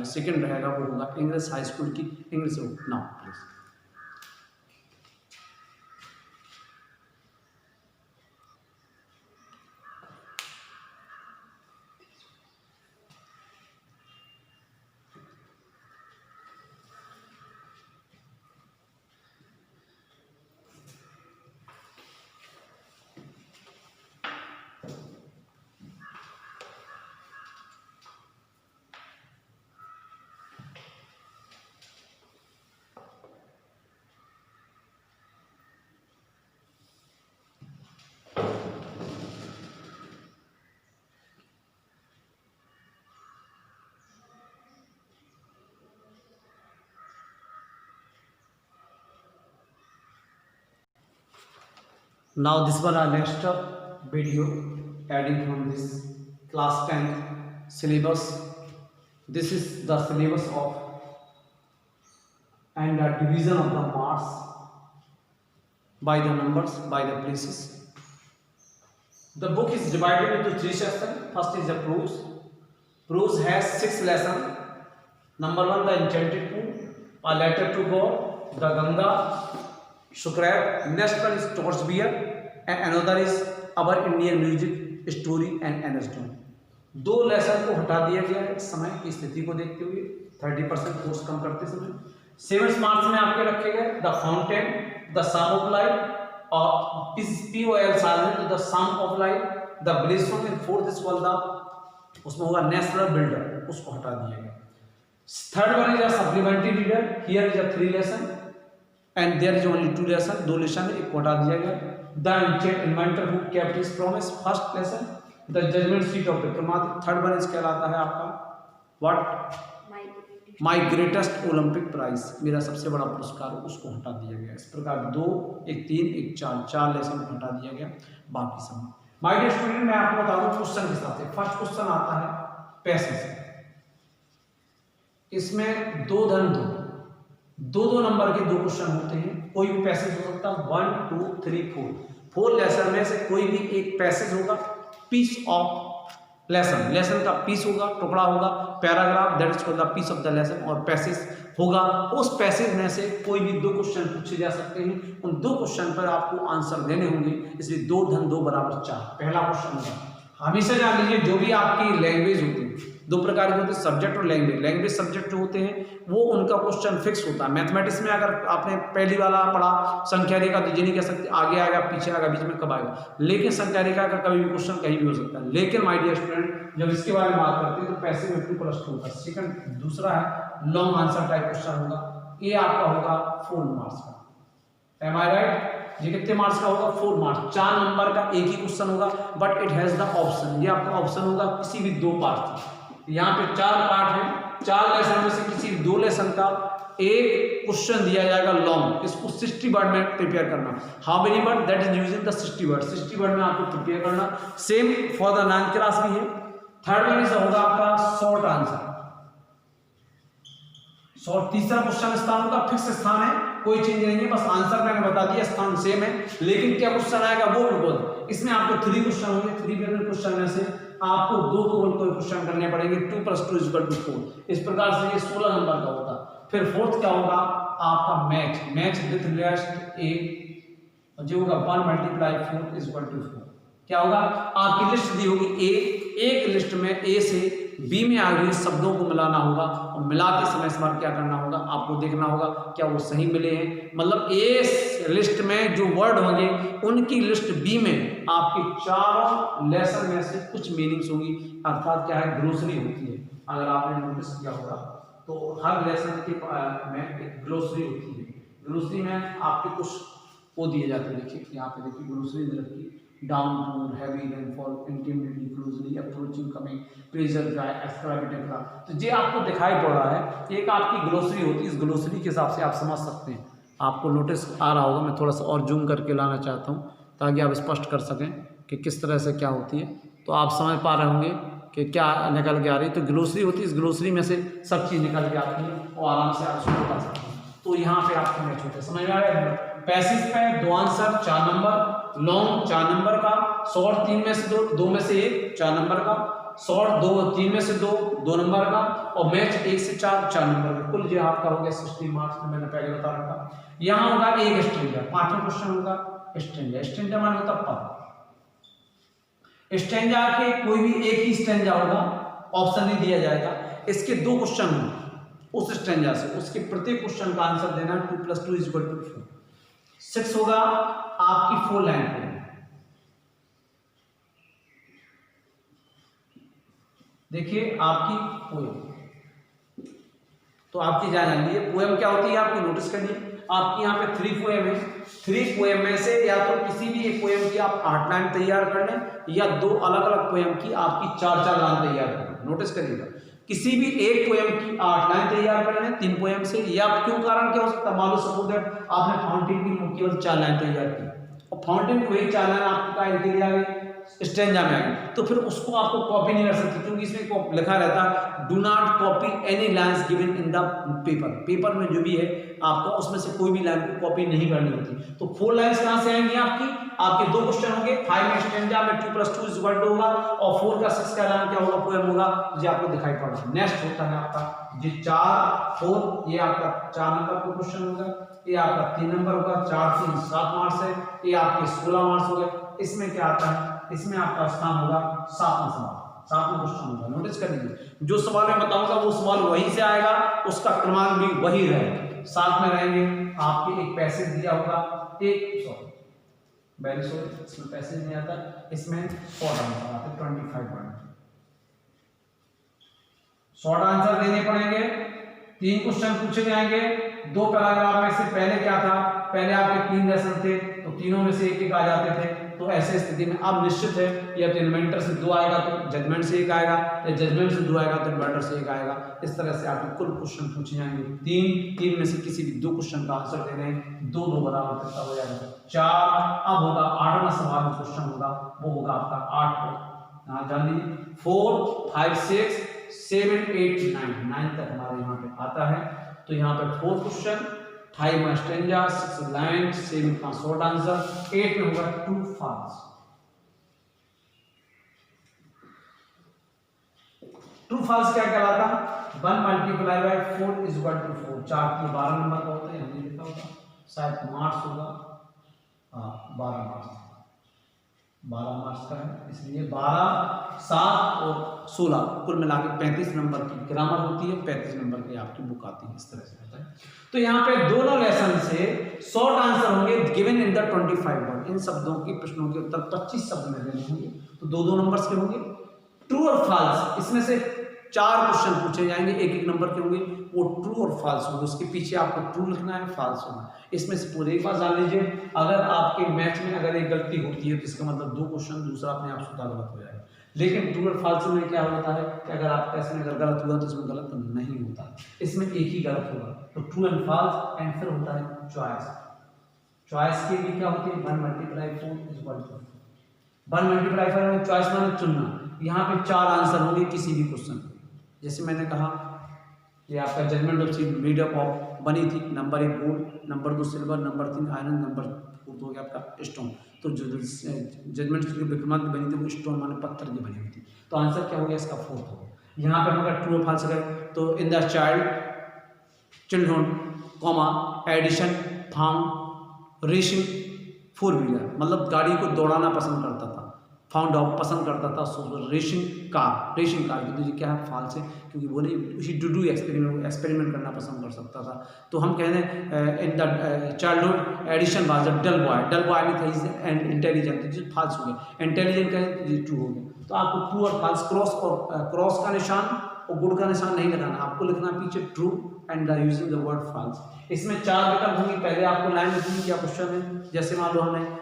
सेकेंड रहेगा, वो होगा इंग्लिश हाई स्कूल की English. Now please. Now this one our next video adding from this class 10th syllabus. This is the syllabus of and the division of the marks by the numbers, by the places. The book is divided into 3 sections. First is the prose. Prose has 6 lessons. Number 1, the enchanted pool, a letter to God, the Ganga, Sukrab. Next one is Torchbearer, and another is our Indian music, story and anecdote. 2 lesson को हटा दिया गया है समय की स्थिति को देखते हुए, 30% कोर्स कम करते समय। 7 मार्क्स में आपके रखे गए the fountain, the sum of light, और POL साधन the sum of light, the blissful in fourth is called the, उसमें होगा नेचुरल बिल्डर, उसको हटा दिया गया। Third one is a supplementary reader, here is a 3 lesson and there is only 2 lesson, 2 lesson है, एक को हटा दिया गया। The inventor who kept his promise, first lesson. The judgement seat of Vikramaditya, third one is कहलाता है आपका what, my greatest Olympic prize, मेरा सबसे बड़ा पुरस्कार, उसको हटा दिया गया। इस प्रकार 2, 1 3, 1 4, 4 लेसन को हटा दिया गया, बाकी सब। माय डियर स्टूडेंट, मैं आपको बता दूं क्वेश्चन के साथ। फर्स्ट क्वेश्चन आता है पैसे से, इसमें 2 धन 2 नंबर के 2 क्वेश्चन होते हैं, कोई भी पैसेज हो सकता है 1 2 3 4 लेसन में से कोई भी एक पैसेज होगा, पीस ऑफ लेसन का पीस होगा, टुकड़ा होगा, paragraph, that is called the piece of the lesson, और पैसेज होगा। उस पैसेज में से कोई भी 2 क्वेश्चन पूछे जा सकते हैं, उन 2 क्वेश्चन पर आपको आंसर देने होंगे, इसलिए 2 धन 2 बराबर 4 पहला क्वेश्चन होगा। हमेशा जान लीजिए जो भी आपकी लैंग्वेज होती है, 2 प्रकार के होते हैं, सब्जेक्ट और लैंग्वेज। लैंग्वेज सब्जेक्ट जो होते हैं वो उनका क्वेश्चन फिक्स होता है। मैथमेटिक्स में अगर आपने पहली वाला पढ़ा संख्या रेखा तो ये नहीं कह सकते आगे आएगा पीछे आएगा बीच में कब आएगा, लेकिन संख्या रेखा का कभी भी क्वेश्चन कहीं भी हो सकता है। लेकिन माय डियर स्टूडेंट, जब इसके बारे में बात करते हैं तो पैसिव में 2+2 होगा। सेकंड दूसरा है लॉन्ग आंसर टाइप क्वेश्चन होगा, ये आपका होगा 4 मार्क्स का। M I right? ये कितने मार्क्स का होगा? 4 मार्क्स। 4 नंबर का एक ही क्वेश्चन होगा, but it has the option, ये आपका ऑप्शन होगा किसी भी 2 पार्ट से। यहाँ पे 4 पार्ट है, 4 लेसन में से किसी 2 लेसन का एक क्वेश्चन दिया जाएगा लॉन्ग, इसको 60 वर्ड में प्रिपेयर करना। How many word? That is using the 60 word, 60 word में आपको प्रिपेयर करना। Same for the 9th class भी है। थर्ड वन इज होगा आपका शॉर्ट आंसर, शॉर्ट। तीसरा क्वेश्चन स्थान का फिक्स स्थान है, कोई चेंज नहीं है, बस आंसर मैंने बता दिया, स्थान सेम है, लेकिन क्या क्वेश्चन आएगा वो बिल्कुल। इसमें आपको 3 क्वेश्चन होंगे, 3 क्वेश्चन में से आपको 2 कोई क्वेश्चन करने पड़ेंगे। 2 + 2 = 4, इस प्रकार से ये 16 नंबर का होगा। फिर फोर्थ क्या होगा आपका मैच विथ रेस्ट ए, जो होगा 1 × 4 = 4। क्या होगा? आपकी लिस्ट दी होगी ए, एक लिस्ट में ए से बी में आए हुए शब्दों को मिलाना होगा, और मिलाते समय इस बार क्या करना होगा आपको देखना होगा क्या वो सही मिले हैं। मतलब ए लिस्ट में जो वर्ड होंगे उनकी लिस्ट बी में आपके चारों लेसन में से कुछ मीनिंग्स होंगी, अर्थात क्या है ग्लोसरी होती है। अगर आपने नोटिस किया होगा तो हर लेसन के में एक ग्लोसरी होती है। ग्लोसरी में आपके कुछ वो दिए जाते हैं, देखिए यहाँ पे देखिए ग्लोसरी दे रखी, downpour, heavy rainfall, intimately, closely, approaching, coming, pressure, dry, exacerbated का, तो ये आपको दिखाई पड़ रहा है। एक आपकी ग्लोसरी होती है, इस ग्लोसरी के हिसाब से आप समझ सकते हैं। आपको नोटिस आ रहा होगा, मैं थोड़ा सा और जूम करके लाना चाहता हूँ ताकि आप स्पष्ट कर सकें कि किस तरह से क्या होती है, तो आप समझ पा रहे होंगे कि क्या निकल के आ रही है। तो ग्लोसरी होती है, इस ग्लोसरी में से सब चीज़ निकल के आती है और आराम से आप उसको बता सकते हैं। तो यहाँ पे आपको मैच होते हैं, समझ में आ रहा है? पैसिव में 2 आंसर 4 नंबर, लॉन्ग 4 नंबर का, शॉर्ट 3 में से 2 में से 1 4 नंबर का, शॉर्ट 3 में से 2 नंबर का, और मैच 1 से 4 नंबर का। कुल जो आपका हो गया 60 मार्क्स में, मैंने पहले बता रखा। यहाँ होगा एक स्ट्रेंजा, 5वां क्वेश्चन होगा स्ट्रेंजा। स्ट्रेंजा माने होता पद। स्ट्रेंजा के कोई भी एक ही स्ट्रेंजा होगा, ऑप्शन नहीं दिया जाएगा। इसके 2 क्वेश्चन होंगे उस स्ट्रेंजा से, उसके प्रत्येक क्वेश्चन का आंसर देना 2 + 2 = 4। 6 होगा आपकी 4 लाइन पे, देखिए आपकी पोएम, तो आपकी जान लीजिए पोएम क्या होती है आपकी, नोटिस करिए। आपकी यहाँ पे 3 पोएम है, 3 पोएम में से या तो किसी भी एक पोएम की आप 8 लाइन तैयार कर लें, या 2 अलग अलग पोएम की आपकी 4 लाइन तैयार कर लें। नोटिस करिएगा, किसी भी एक पोएम की 8 लाइन तैयार कर लें 3 पोएम से, या क्यों कारण क्या हो सकता है, मान लो सपोज दैट आपने फाउंटेन की केवल 4 लाइन तैयार की, और फाउंटेन की वही 4 लाइन आपकी का इंटीरियर आ गई, स्ट्रेंजा में आ गई, तो फिर उसको आपको कॉपी नहीं कर सकते, क्योंकि इसमें लिखा रहता है do not copy any lines given in the paper में जो भी है आपको उसमें से कोई भी लाइन को कॉपी नहीं करनी होती। तो 4 लाइन्स कहाँ से आएंगी आपके 2 क्वेश्चन होंगे। 5 में स्ट्रेंजा में 2 + 2 = होगा, और 4 का 6 का लाइन क्या होगा, पोएम होगा, जो आपको दिखाई पड़ रहा है। नेक्स्ट होता है आपका ये 4 4, ये आपका 4 नंबर का क्वेश्चन होगा, ये आपका 3 नंबर होगा, 4 3 7 मार्क्स है, ये आपके 16 मार्क्स हो गए। इसमें क्या आता है, इसमें आपका स्थान होगा 7वां सवाल, 7वां क्वेश्चन होगा। नोटिस कर लीजिए, जो सवाल मैं बताऊंगा वो सवाल वहीं से आएगा, उसका क्रमांक भी वही रहेगा। साथ में रहेंगे। आपके एक पैसेज दिया होगा, वेरी सॉरी इसमें पैसेज नहीं आता, इसमें शॉर्ट आंसर आते 25 पॉइंट। शॉर्ट आंसर देने पड़ेंगे, 3 क्वेश्चन पूछे जाएंगे। 2 पैराग्राफ में से पहले क्या था, पहले आपके 3 लेसन थे तो तीनों में से एक एक आ जाते थे। तो ऐसे स्थिति में अब निश्चित है या तो इन्वेंटर से 2 आएगा तो जजमेंट से 1 आएगा, या जजमेंट से 2 आएगा तो इन्वेंटर से 1 आएगा। इस तरह से आपके कुल क्वेश्चन पूछे जाएंगे 3 में से किसी भी 2 क्वेश्चन का आंसर दे रहे हैं, 2 बराबर कितना हो जाएगा 4। अब होगा 8वां सवाल में क्वेश्चन होगा, वो होगा आपका 8 जान लीजिए 4 5 6 7 8 9 तक हमारे यहाँ पे आता है। तो यहाँ पे 4 क्वेश्चन, 5 में स्ट्रेंजर, 6 लाइन, 7 का शॉर्ट आंसर, 8 में होगा ट्रू फॉल्स। ट्रू फॉल्स क्या कहलाता है, 1 multiply by 4 is equal to 4। 4 की 12 नंबर का होता है, हमने लिखा होगा शायद मार्च होगा, 12 मार्च का है, इसलिए 12 7 और 16 कुल मिला के 35 नंबर की ग्रामर होती है, 35 नंबर की आपकी बुक आती है। इस तरह से होता है। तो यहाँ पे दोनों लेसन से शॉर्ट आंसर होंगे गिवन इन द 25 वर्ड। इन शब्दों की प्रश्नों के उत्तर 25 शब्द में देने होंगे, तो 2 नंबर्स के होंगे। ट्रू और फॉल्स, इसमें से 4 क्वेश्चन पूछे जाएंगे, 1 नंबर के होंगे, वो ट्रू और फॉल्स होंगे। उसके पीछे आपको ट्रू लिखना है, फॉल्स होना। इसमें से पूरे एक बात जान लीजिए, अगर आपके मैथ में अगर एक गलती होती है तो इसका मतलब 2 क्वेश्चन दूसरा अपने आप स्वतः गलत हो जाएगा। लेकिन ट्रू और फॉल्स में क्या होता है कि अगर आपका इसमें अगर गलत हुआ तो इसमें गलत नहीं होता, इसमें एक ही गलत होगा। तो ट्रू एंड फॉल्स, एंड फिर होता है चॉइस। चॉइस के भी क्या होती है, 1 multiply 4 is equal to 1 multiply 4। Choice माने चुनना। यहाँ पे 4 आंसर होंगे किसी भी क्वेश्चन। जैसे मैंने कहा कि आपका judgement of seed made up of बनी थी, number 1 gold, number 2 silver, number 3 iron, number 4 हो गया आपका स्टोन। तो जो जजमेंट की विक्रमांक बनी थी वो स्टोन माने पत्थर की बनी हुई थी। तो आंसर क्या हो गया इसका 4 हो गया। यहाँ पे हम अगर ट्रू और फॉल्स करें तो in the children comma Edison found racing 4 wheeler, मतलब गाड़ी को दौड़ाना पसंद करता था, फाउंड आउट पसंद करता था, सो रेसिंग कार की तो क्या है फॉल्स है, क्योंकि वो नहीं डू एक्सपेरिमेंट करना पसंद कर सकता था। तो हम कह रहे in the childhood Edison was a dull boy नहीं था, एंड इंटेलिजेंट, जो फॉल्स हो गया। इंटेलिजेंट कहें तो ट्रू हो गया। तो आपको ट्रू और फॉल्स, क्रॉस का निशान और गुड का निशान नहीं लगाना, आपको लिखना पीछे true and the using the word false. इसमें 4 विकल्प होंगे। पहले आपको लाइन लिखनी क्या क्वेश्चन है, जैसे मान लो हमने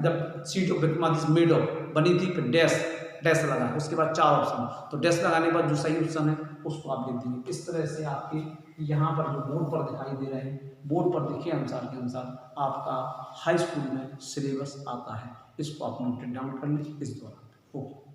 the seat of Vikramaditya is made of बनी थी, फिर डैश लगा, उसके बाद 4 ऑप्शन, तो डैश लगाने के बाद जो सही ऑप्शन है उसको आप लिख देंगे। इस तरह से आपके यहाँ पर जो बोर्ड पर दिखाई दे रहे हैं, बोर्ड पर लिखे अनुसार के अनुसार आपका हाई स्कूल में सिलेबस आता है। इसको आप नोट डाउन कर लें इस दौरान। ओके,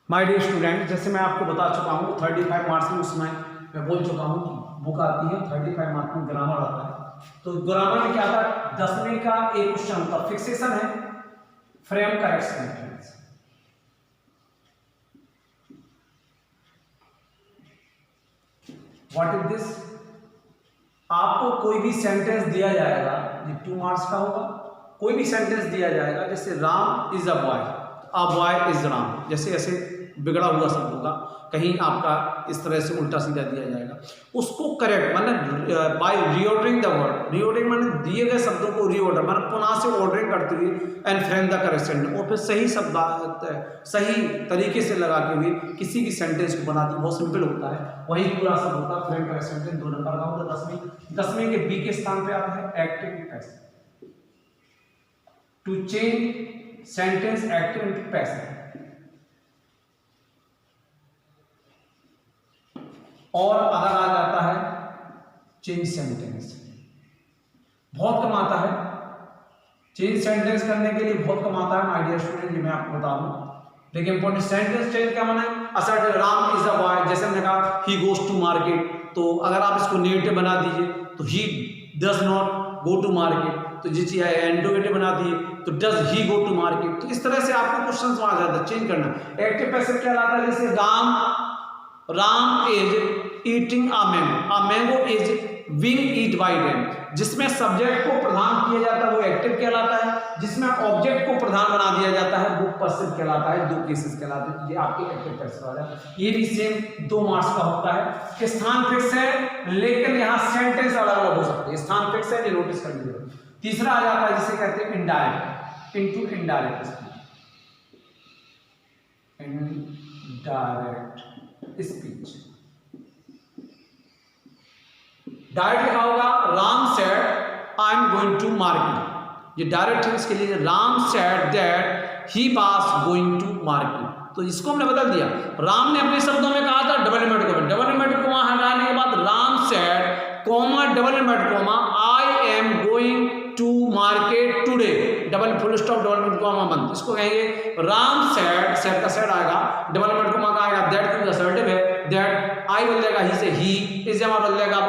माय डियर स्टूडेंट, जैसे मैं आपको बता चुका हूँ 35 मार्क्स में, उसमें मैं बोल चुका हूँ कि बुक आती है 35 मार्क्स में, ग्रामर आता है। तो ग्रामर में क्या था, 10वें का एक क्वेश्चन होता, फिक्सेशन है, frame correct sentence. What is this, आपको कोई भी सेंटेंस दिया जाएगा, ये 2 मार्क्स का होगा। कोई भी सेंटेंस दिया जाएगा, जैसे Ram is a boy is Ram, जैसे ऐसे बिगड़ा हुआ शब्द होगा, कहीं आपका इस तरह से उल्टा सीधा दिया जाएगा, उसको करेक्ट मतलब by reordering the word, reordering माने दिए गए शब्दों को रीऑर्डर माने पुनः से ऑर्डरिंग करते हुए, and frame the correct sentence, और फिर सही शब्द सही तरीके से लगा के हुए किसी भी सेंटेंस को बनाती, बहुत सिंपल होता है, वही पूरा शब्द होता है फ्रेम करेक्ट सेंटेंस। 2 नंबर का होगा। 10वें के बी के स्थान पे आता है active passive, to change sentence active into passive. और अगर आ जाता है चेंज सेंटेंस, बहुत कम आता है, चेंज सेंटेंस करने के लिए बहुत कम आता है माय डियर स्टूडेंट, ये मैं आपको बता दूं। लेकिन इंपॉर्टेंट सेंटेंस चेंज क्या माना है, assert Ram is a boy, जैसे हमने कहा ही गोज टू मार्केट, तो अगर आप इसको नेगेटिव बना दीजिए तो he does not go to market, तो जिस चीज इंट्रोगेटिव बना दिए तो does he go to market. तो इस तरह से आपको क्वेश्चंस वहां जाता है चेंज करना। एक्टिव पैसिव क्या लाता है, जैसे Ram is eating a mango is being eat by Ram, जिसमें सब्जेक्ट को प्रधान किया जाता है वो एक्टिव कहलाता है, जिसमें ऑब्जेक्ट को प्रधान बना दिया जाता है वो पैसिव कहलाता है। दो केसेस कहलाते हैं, ये आपके एक्टिव पैसिव वाला है। ये भी सेम 2 मार्क्स का होता है। स्थान फिक्स है लेकिन यहाँ सेंटेंस अलग अलग हो सकते हैं, स्थान फिक्स है, ये नोटिस कर लीजिए। तीसरा आ जाता है जिसे कहते हैं indirect, into indirect speech. Direct लिखा होगा Ram said I am going to market, ये डायरेक्ट है, इसके लिए Ram said that he was going to market, तो इसको हमने बदल दिया। राम ने अपने शब्दों में कहा था डबल इन्वर्टेड कॉमा हटाने के बाद Ram said comma double inverted comma I am going to market today, double full stop double inverted comma बंद। इसको कहेंगे राम सेड, सेड का सेड आएगा, डबल इन्वर्टेड कॉमा का आएगा दैट, क्योंकि असर्टिव है, दैट आई बदल जाएगा ही से ही, इस जमा बदल जाएगा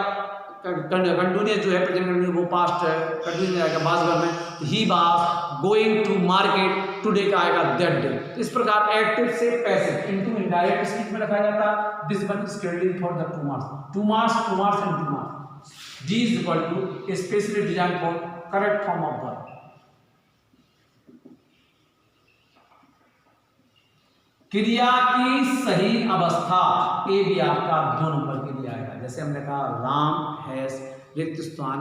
कंटिन्यूअस जो है प्रेजेंट कंटिन्यूअस वो पास्ट है, कंटिन्यूअस आएगा बाजगर में, he was going to market today का आएगा दैट डे। तो इस प्रकार एक्टिव से पैसिव इनटू इनडायरेक्ट स्पीच में रखा जाता है। This one is credited for the 2 marks, 2 marks, 2 marks and 2 marks. D is equal to specially design for correct form of verb. क्रिया की सही अवस्था, ए भी आपका 2 नंबर के लिए आएगा। जैसे हमने कहा राम हैज रिक्त स्थान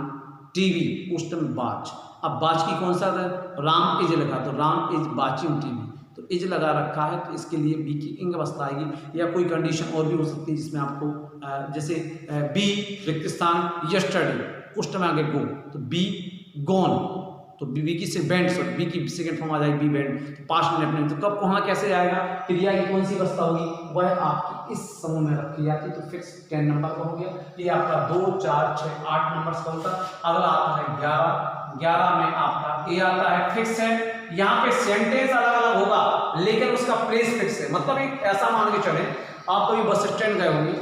टीवी, क्वेश्चन में बाच, अब बाच की कौन सा है, राम इज लिखा तो राम इज वाचिंग टीवी, तो इज लगा रखा है, तो इसके लिए बी की इंग अवस्था आएगी। या कोई कंडीशन और भी हो सकती है जिसमें आपको जैसे बी रिक्त स्थान यस्टरडे, क्वेश्चन में आगे गो, तो बी गॉन, तो बी की से बैंड, सॉरी बी की सेकंड फॉर्म आ जाएगी बी बैंड, तो पास्ट में अपने, तो कब कहाँ कैसे आएगा, क्रिया की कौन सी अवस्था होगी, वह आपकी इस समूह में रखी जाती, तो फिक्स 10 नंबर का हो गया। ये आपका 2, 4, 6, 8 नंबर का होता है। अगला आता है 11 में आपका ए आता है, फिक्स है। यहाँ पे सेंटेंस अलग अलग होगा लेकिन उसका प्लेस फिक्स है। मतलब एक ऐसा मान के चले, आप कभी बस स्टैंड गए होंगे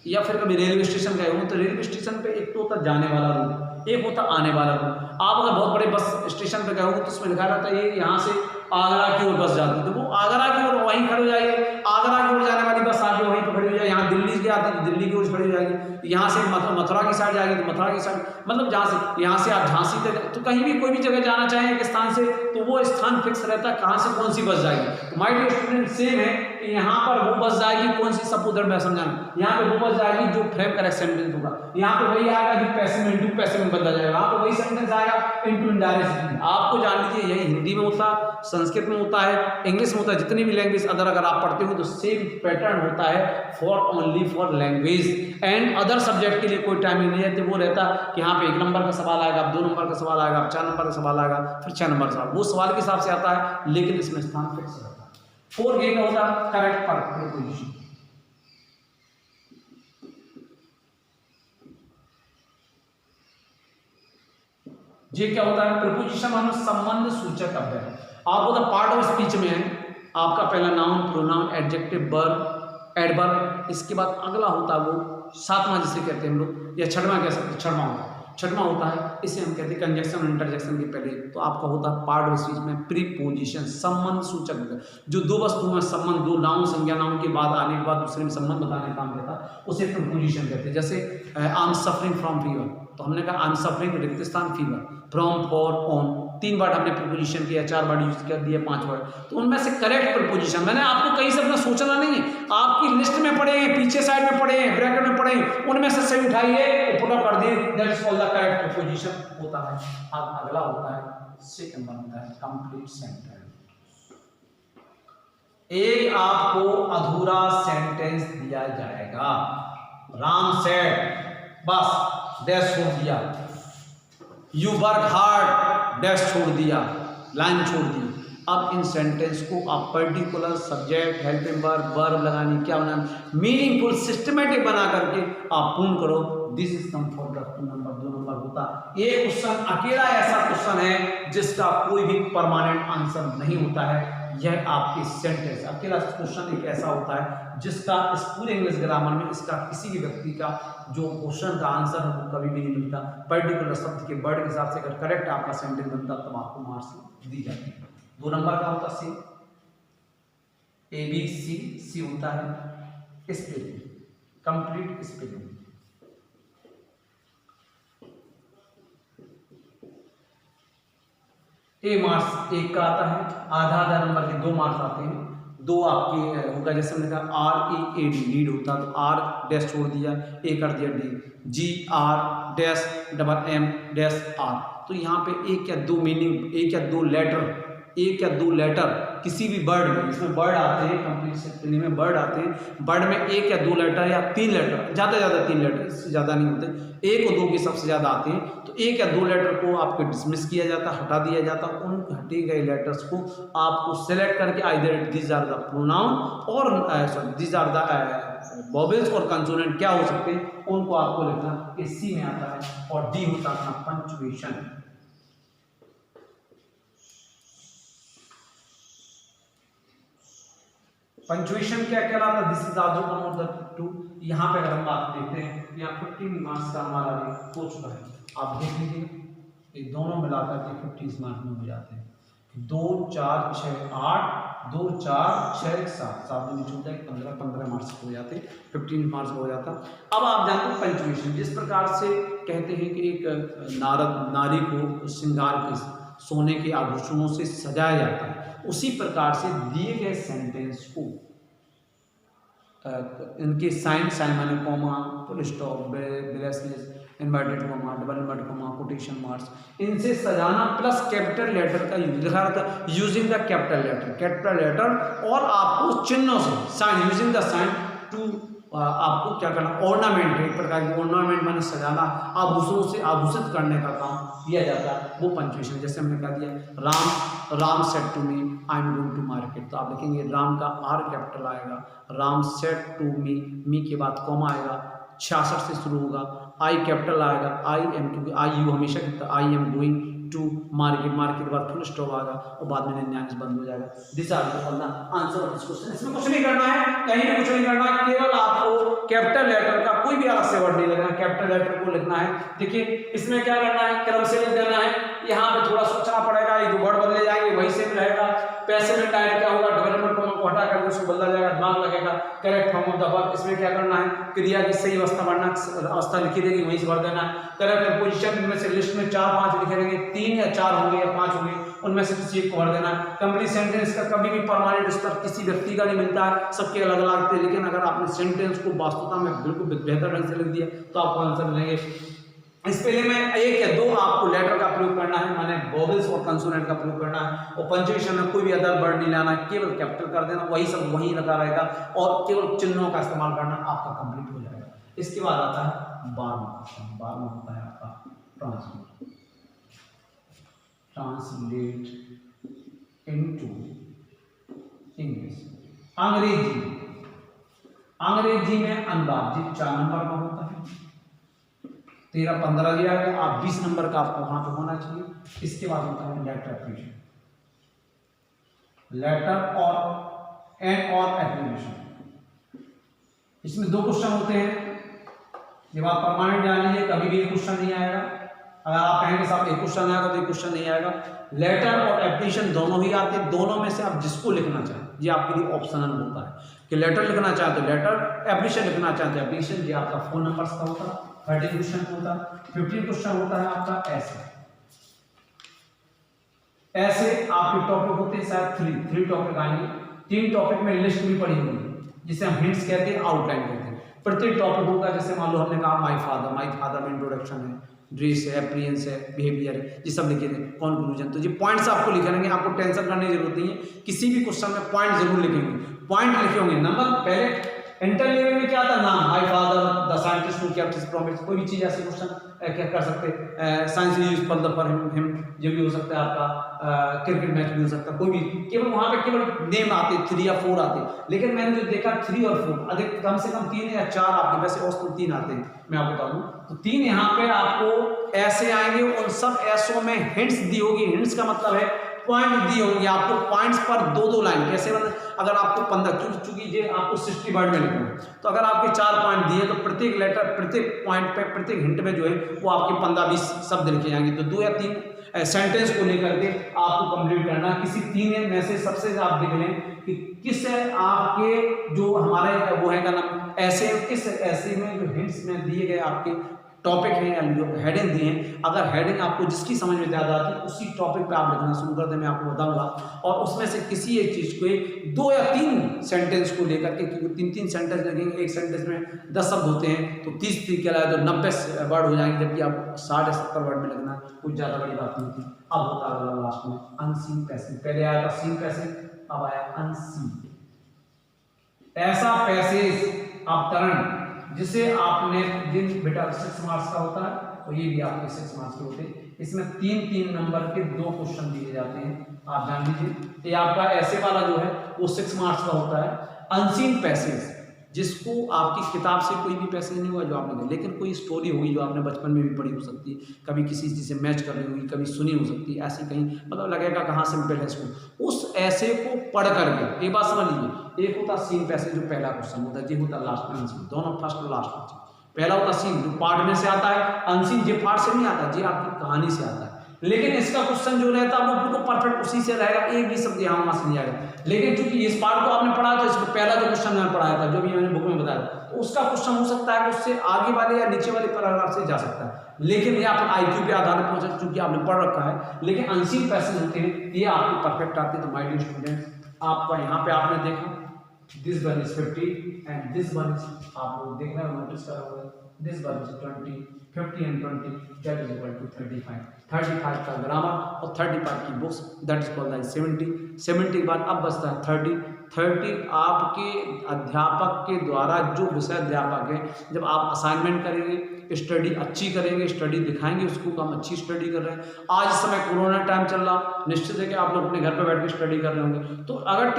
या फिर कभी रेलवे स्टेशन गए होंगे, तो रेलवे स्टेशन पे एक तो होता जाने वाला रूट, एक होता आने वाला रूट। आप अगर बहुत बड़े बस स्टेशन पे गए होंगे तो उसमें लिखा रहता है ये यहाँ से आगरा की ओर बस जाती है, तो वो आगरा की ओर वहीं खड़ी हो जाएगी, आगरा की ओर जाने वाली बस आगे वहीं पर खड़ी हो जाएगी। यहाँ दिल्ली की आती है तो दिल्ली की ओर खड़ी हो जाएगी, यहाँ से मथुरा की साइड जाएगी तो मथुरा की साइड, मतलब जहाँ से यहाँ से आप झांसी तक, तो कहीं भी कोई भी जगह जाना चाहें एक स्थान से, तो वो स्थान फिक्स रहता है कहाँ से कौन सी बस जाएगी। तो माय डियर स्टूडेंट सेम है कि यहाँ पर वो बस जाएगी कौन सी, सब उधर मैं समझाना, यहाँ पे वो बस जाएगी जो फ्रेम करेक्ट सेंटेंस होगा, यहाँ पे वही आएगा जो पैसिव में इंटू पैसिव में बदला जाएगा, यहाँ पे वही सेंटेंस आएगा इंटू इनडायरेक्ट। आपको जान लीजिए यही हिंदी में होता है, संस्कृत में होता है, इंग्लिश में होता है, जितनी भी लैंग्वेज अदर अगर आप पढ़ते हो तो सेम पैटर्न होता है for only for language and other subject के लिए कोई टाइमिंग नहीं है। वो रहता है कि यहाँ पे 1 नंबर का सवाल आएगा, 2 नंबर का सवाल आएगा, 4 नंबर का सवाल आएगा, फिर 6 नंबर का सवाल, वो सवाल के हिसाब से आता है लेकिन इसमें स्थान फिक्स रहता है। 4 ये का होता है करेक्ट प्रीपोजिशन। ये क्या होता है, प्रीपोजिशन मानो संबंध सूचक अव्यय। आप होता पार्ट ऑफ स्पीच में है आपका पहला noun, pronoun, adjective, verb, adverb, इसके बाद अगला होता है वो 7वां जिसे कहते हैं हम लोग, या 6वां कह सकते हैं, 6वां होता है, इसे हम कहते हैं कंजक्शन और इंटरजेक्शन के पहले। तो आपका होता है पार्ट ऑफ स्पीच में प्रीपोजिशन, संबंध सूचक, जो 2 वस्तुओं में संबंध, 2 नाउन संज्ञा नाउन के बाद आने के बाद दूसरे में संबंध बताने का काम करता है, उसे प्रीपोजिशन कहते हैं। जैसे I am suffering from fever, तो हमने कहा आई एम सफरिंग रिक्त स्थान फीवर, फ्रॉम, फॉर, ऑन, 3 बार हमने प्रीपोजिशन किया, 4 बार यूज कर दिया, 5 बार, तो उनमें से करेक्ट प्रीपोजिशन, मैंने आपको कहीं से अपना सोचना नहीं है, आपकी लिस्ट में पढ़े हैं, पीछे साइड में पढ़े हैं, ब्रैकेट में पढ़े हैं, उनमें से सही उठाइए और पुट कर दिए, that is called the correct preposition होता है। अब अगला होता है सेकंड बनता है कंप्लीट सेंटेंस। एक आपको अधूरा सेंटेंस दिया जाएगा, राम सेड, बस डैश छोड़ दिया, यू वर्क हार्ड डैश छोड़ दिया, लाइन छोड़ दी। अब इन सेंटेंस को आप particular subject, helping verb, verb लगानी, क्या बनाना, मीनिंगफुल सिस्टमेटिक बना करके आप पूर्ण करो। This is come for 2 number होता। ये क्वेश्चन अकेला ऐसा क्वेश्चन है जिसका कोई भी परमानेंट आंसर नहीं होता है। यह आपके सेंटेंस अकेला क्वेश्चन एक ऐसा होता है जिसका इस पूरे इंग्लिश ग्रामर में इसका किसी भी व्यक्ति का जो क्वेश्चन का आंसर है वो कभी भी नहीं मिलता। पर्टिकुलर शब्द के वर्ड के हिसाब से अगर करेक्ट आपका सेंटेंस बनता तब आपको मार्क्स दी जाती है। 2 नंबर का होता सी, ABC होता है स्पेलिंग, कंप्लीट स्पेलिंग। ए मार्क्स 1 का आता है, आधा नंबर के 2 मार्क्स आते हैं। 2 आपके होगा, जैसे हमने कहा READ लीड होता है तो R डैश छोड़ दिया, ए कर दिया D, GR dash $M R। तो यहाँ पे एक या दो मीनिंग, एक या दो लेटर किसी भी वर्ड में, इसमें वर्ड आते हैं कंप्लीट स्पेलिंग में वर्ड आते हैं, वर्ड में 1 या 2 लेटर या 3 लेटर, ज़्यादा 3 लेटर, इससे ज़्यादा नहीं होते, 1 और 2 के सबसे ज़्यादा आते हैं। तो 1 या 2 लेटर को आपको डिसमिस किया जाता, हटा दिया जाता। उन हटे गए लेटर्स को आपको सेलेक्ट करके either these are the pronoun और दीज आर द वोवेल्स और कंसोनेंट क्या हो सकते हैं, उनको आपको लिखना। सी में आता है और डी होता है अपना पंक्चुएशन। पंक्चुएशन क्या कहलाता है? This is also one of the 2। यहाँ पे अगर हम बात देखते हैं, यहाँ 15 मार्क्स का हमारा हो चुका है। आप देख लीजिए, ये दोनों मिलाकर के 50 मार्क्स में हो जाते हैं। 2 4 6 8 2 4 6 7 7 में छूट जाए 15 मार्क्स हो जाते हैं, 15 मार्क्स हो जाता। अब आप जानते हैं पंक्चुएशन जिस प्रकार से कहते हैं कि एक नारी को श्रृंगार के सोने के आभूषणों से सजाया जाता है, उसी प्रकार से दिए गए सेंटेंस को इनके साइन माने comma, full stop, braces, inverted comma, double inverted comma, quotation marks, इनसे सजाना प्लस कैपिटल लेटर का यूज लिखा रहता है, यूजिंग द कैपिटल लेटर और आपको चिन्हों से sign, using the sign to आपको क्या करना, ऑर्नामेंट है, एक प्रकार की ऑर्नामेंट माने सजाना, आभूषणों से आभूषित करने का काम किया जाता है, वो पंक्चुएशन। जैसे हमने कह दिया Ram said to me I am going to market, तो आप लिखेंगे राम का R कैपिटल आएगा, राम सेड टू मी के बाद कॉमा आएगा, 66 से शुरू होगा, I कैपिटल आएगा, आई एम, क्योंकि आई यू हमेशा कहता I am going to market के बाद फुल स्टॉप आएगा और बाद में 99 बंद हो जाएगा। This are the answer of this question. इसमें कुछ नहीं करना है, कहीं भी कुछ नहीं करना है, केवल आपको कैपिटल लेटर का कोई भी अलग से वर्ड नहीं लिखना, कैपिटल लेटर को लिखना है। देखिए इसमें क्या करना है, क्रम से लिख देना है। यहाँ पे थोड़ा सोचना पड़ेगा, ये 2 वर्ड बदले जाएंगे, वही सेम रहेगा। पैसे में टाइम क्या होगा, डबल नंबर को हटा करके उसको बदला जाएगा, दिमाग लगेगा। Correct form of the verb, इसमें क्या करना है, क्रिया की सही अवस्था लिखी देगी, वहीं से भर देना है। करेक्ट पोजीशन में से लिस्ट में 4-5 लिखे रहेंगे, 3 या 4 होंगे या 5 होंगे, उनमें से किसी एक को भर देना है। कंप्लीट सेंटेंस का कभी भी परमानेंट स्तर किसी व्यक्ति का नहीं मिलता है, सबके अलग अलग थे, लेकिन अगर आपने सेंटेंस को वास्तवता में बिल्कुल बेहतर ढंग से लिख दिया तो आपको आंसर मिलेंगे। स्पेलिंग में 1 या 2 आपको लेटर का प्रयोग करना है, माने वोवेल्स और कंसोनेंट का प्रयोग करना है, और पंक्चुएशन में कोई भी अदर वर्ड नहीं लाना है, केवल कैपिटल कर देना, वही सब वहीं लगा रहेगा, और केवल चिन्हों का इस्तेमाल करना, आपका कंप्लीट हो जाएगा। इसके बाद आता है 12वां होता है आपका ट्रांसलेट इनटू इंग्लिश। अंग्रेजी में अनुवाद जी 4 नंबर का होता है, 13-15 दिया गया, आप 20 नंबर का आपको वहां पे होना चाहिए। इसके बाद होता है लेटर एप्लीकेशन, लेटर और एप्लीकेशन। इसमें 2 क्वेश्चन होते हैं, ये बात परमानेंट जान लीजिए, कभी भी क्वेश्चन नहीं आएगा। अगर आप कहेंगे साहब एक क्वेश्चन आएगा तो एक क्वेश्चन नहीं आएगा। लेटर और एप्लीकेशन दोनों ही आते हैं, दोनों में से आप जिसको लिखना चाहें, ये आपके लिए ऑप्शनल होता है कि लेटर लिखना चाहते हो लेटर, एप्लीकेशन लिखना चाहते हो एप्लीकेशन। ये आपका 4 नंबर का होता है, 13 क्वेश्चन होता है, 15 क्वेश्चन होता है आपका ऐसे आपके टॉपिक होते हैं शायद 3 टॉपिक आएंगे। 3 टॉपिक में लिस्ट भी पड़ी होगी, जिसे हम हिंट्स कहते हैं, आउटलाइन कहते हैं। प्रत्येक टॉपिक होगा, जैसे मान लो हमने कहा माय फादर में इंट्रोडक्शन है, ड्रेस है, अपीयरेंस है, बिहेवियर है, ये सब लिखे थे, कंक्लूजन। तो ये पॉइंट्स आपको लिखे रहेंगे, आपको टेंशन करने की जरूरत नहीं है। किसी भी क्वेश्चन में पॉइंट जरूर लिखेंगे, पॉइंट लिखे होंगे। नंबर पहले इंटरलिविंग में क्या था, नाम, my father the scientist who kept his promise, कोई भी चीज ऐसे क्वेश्चन क्या कर सकते हैं, science use for the for him, ये भी हो सकता है आपका, क्रिकेट मैच भी हो सकता है, कोई भी, केवल वहां पे केवल नेम आते 3 या 4 आते, लेकिन मैंने जो देखा 3 और 4 अधिक कम से कम 3 या 4 आपके, वैसे औसतन 3 आते हैं, मैं आपको बता दूं, तो 3 यहाँ पे आपको ऐसे आएंगे, उन सब ऐसों में हिंट्स दी होगी, हिंट्स का मतलब है पॉइंट दी होगी आपको, पॉइंट्स पर 2-2 लाइन, कैसे मतलब अगर आपको 15, चूंकि ये आपको 60 वर्ड में लिखना है, तो अगर आपके 4 पॉइंट दिए तो प्रत्येक लेटर, प्रत्येक पॉइंट पे, प्रत्येक हिंट में जो है वो आपके 15-20 शब्द लिखे जाएंगे, तो 2 या 3 सेंटेंस को लेकर के आपको कंप्लीट करना, किसी 3 में से सबसे आप देख लें कि किस आपके जो हमारे वो है का नाम ऐसे, किस ऐसे में जो हिंट्स में दिए गए आपके टॉपिक है या हेडिंग दिए हैं, अगर हेडिंग आपको जिसकी समझ में ज़्यादा आती है उसी टॉपिक पे आप लिखना शुरू कर दें, मैं आपको बताऊंगा, और उसमें से किसी एक चीज़ को 2 या 3 सेंटेंस को लेकर के, क्योंकि 3-3 सेंटेंस लगेंगे, एक सेंटेंस में 10 शब्द होते हैं, तो 30 के अलावा तो 90 वर्ड हो जाएंगे, जबकि आप 60-70 वर्ड में लिखना कुछ ज़्यादा बड़ी बात नहीं होती। अब होता है लास्ट में अनसीन पैसेज, पहले आया था सीन पैसेज, अब आया अनसीन, ऐसा पैसेज अवतरण जिसे आपने, जिन बेटा 6 मार्क्स का होता है, तो ये भी आपके 6 मार्क्स के होते हैं, इसमें 3-3 नंबर के 2 क्वेश्चन दिए जाते हैं, आप जान लीजिए, ये आपका ऐसे वाला जो है वो 6 मार्क्स का होता है। अनसीन पैसेज, जिसको आपकी किताब से कोई भी पैसेज नहीं हुआ जो आपने, लेकिन कोई स्टोरी होगी जो आपने बचपन में भी पढ़ी हो सकती है, कभी किसी चीज़ से मैच कर रही होगी, कभी सुनी हो सकती है, ऐसी कहीं मतलब लगेगा कहाँ सिंपल है इसको, उस ऐसे को पढ़ करके, एक बात समझ लीजिए, एक होता सीन पैसेज जो पहला क्वेश्चन होता है, ये होता लास्ट में अनसीन, दोनों फर्स्ट और लास्ट में, पहला होता सीन जो पार्ट में से आता है, अनसीन ये पार्ट से नहीं आता, ये आपकी कहानी से आता है, लेकिन इसका क्वेश्चन जो रहता है वो बिल्कुल परफेक्ट उसी से रहेगा, एक भी शब्द यहाँ वहाँ से नहीं आएगा, लेकिन चूंकि इस पार्ट को आपने पढ़ा, तो इसको पहला जो क्वेश्चन मैंने पढ़ाया था, जो भी मैंने बुक में बताया, तो उसका क्वेश्चन हो सकता है कि उससे आगे वाले या नीचे वाले पैराग्राफ से जा सकता है, लेकिन ये आप IQ पे आधारित पहुंचे, चूंकि आपने पढ़ रखा है, लेकिन अनसीन पैसेज होते हैं ये आपके परफेक्ट आते हैं। तो माय डियर स्टूडेंट, आपका यहाँ पे आपने देखा this one is 50 and this one is, आप लोग देख रहे हो, नोटिस कर रहे हो, this one is 20, 50 and 20 that is equal to 35, 35 का ग्रामर और 35 की बुक्स, दैट इज कॉल्ड 70 के बाद अब बचता है 30 आपके अध्यापक के द्वारा, जो विषय अध्यापक है, जब आप असाइनमेंट करेंगे, स्टडी अच्छी करेंगे, स्टडी दिखाएंगे उसको कि हम अच्छी स्टडी कर रहे हैं। आज इस समय कोरोना टाइम चल रहा, निश्चित है कि आप लोग अपने घर पर बैठ के स्टडी कर रहे होंगे, तो अगर आप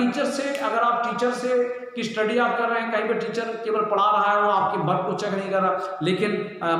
टीचर से की स्टडी आप कर रहे हैं, कहीं पर टीचर केवल पढ़ा रहा है, वो आपके वर्क को चेक नहीं कर रहा, लेकिन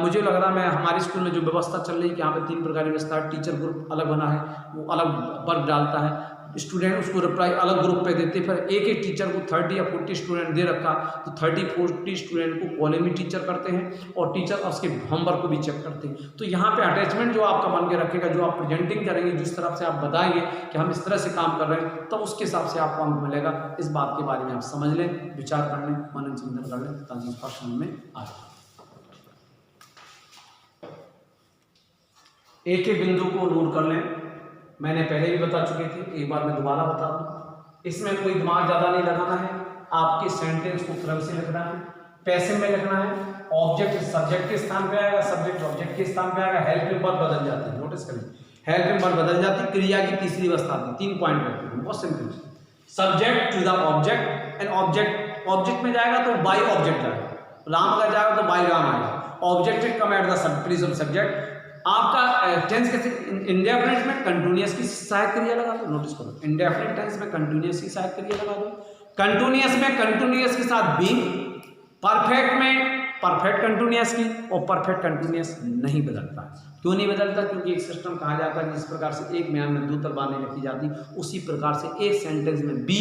मुझे लग रहा है, मैं हमारे स्कूल में जो व्यवस्था चल रही है कि यहाँ पे 3 प्रकार की व्यवस्था है, टीचर ग्रुप अलग बना है, वो अलग वर्क डालता है, स्टूडेंट उसको रिप्लाई अलग ग्रुप पे देते, फिर एक टीचर को 30 या 40 स्टूडेंट दे रखा, तो 30-40 स्टूडेंट को कॉलेज में टीचर करते हैं, और टीचर उसके होमवर्क को भी चेक करते हैं। तो यहाँ पे अटैचमेंट जो आपका बन के रखेगा, जो आप प्रेजेंटिंग करेंगे, जिस तरफ से आप बताएंगे कि हम इस तरह से काम कर रहे हैं, तो उसके हिसाब से आपको अंक मिलेगा। इस बात के बारे में आप समझ लें, विचार कर लें, मनन चिंतन कर लें, ताकि फर्स्ट में आ जाए। एक एक बिंदु को नोट कर लें, मैंने पहले भी बता चुके थे, एक बार मैं दोबारा बता दूं, इसमें कोई दिमाग ज़्यादा नहीं लगाना है, आपके सेंटेंस को क्रम से लिखना है, पैसिव में लिखना है, ऑब्जेक्ट सब्जेक्ट के स्थान पे आएगा, सब्जेक्ट ऑब्जेक्ट के स्थान पे आएगा, हेल्प में वर्ब बदल जाती है, नोटिस करें, हेल्प में वर्ब बदल जाती है, क्रिया की तीसरी अवस्था आती है, 3 पॉइंट रखते हैं, बहुत simple, subject to the object, and object में जाएगा तो बाई ऑब्जेक्ट आएगा, राम अगर जाएगा तो बाई राम आएगा, object come eight the place of subject. आपका टेंस कैसे, इंडेफिनिट में कंटिन्यूअस की सहायक क्रिया लगा दो, नोटिस करो, इंडेफिनिट टेंस में कंटिन्यूअस की सहायक क्रिया लगा दो, कंटिन्यूअस में कंटिन्यूअस के साथ बीइंग, परफेक्ट में परफेक्ट कंटिन्यूअस की, और परफेक्ट कंटिन्यूअस नहीं बदलता। क्यों नहीं बदलता? क्योंकि एक सिस्टम कहा जाता है जिस प्रकार से एक म्यान में 2 तलवारें रखी जाती, उसी प्रकार से एक सेंटेंस में बी,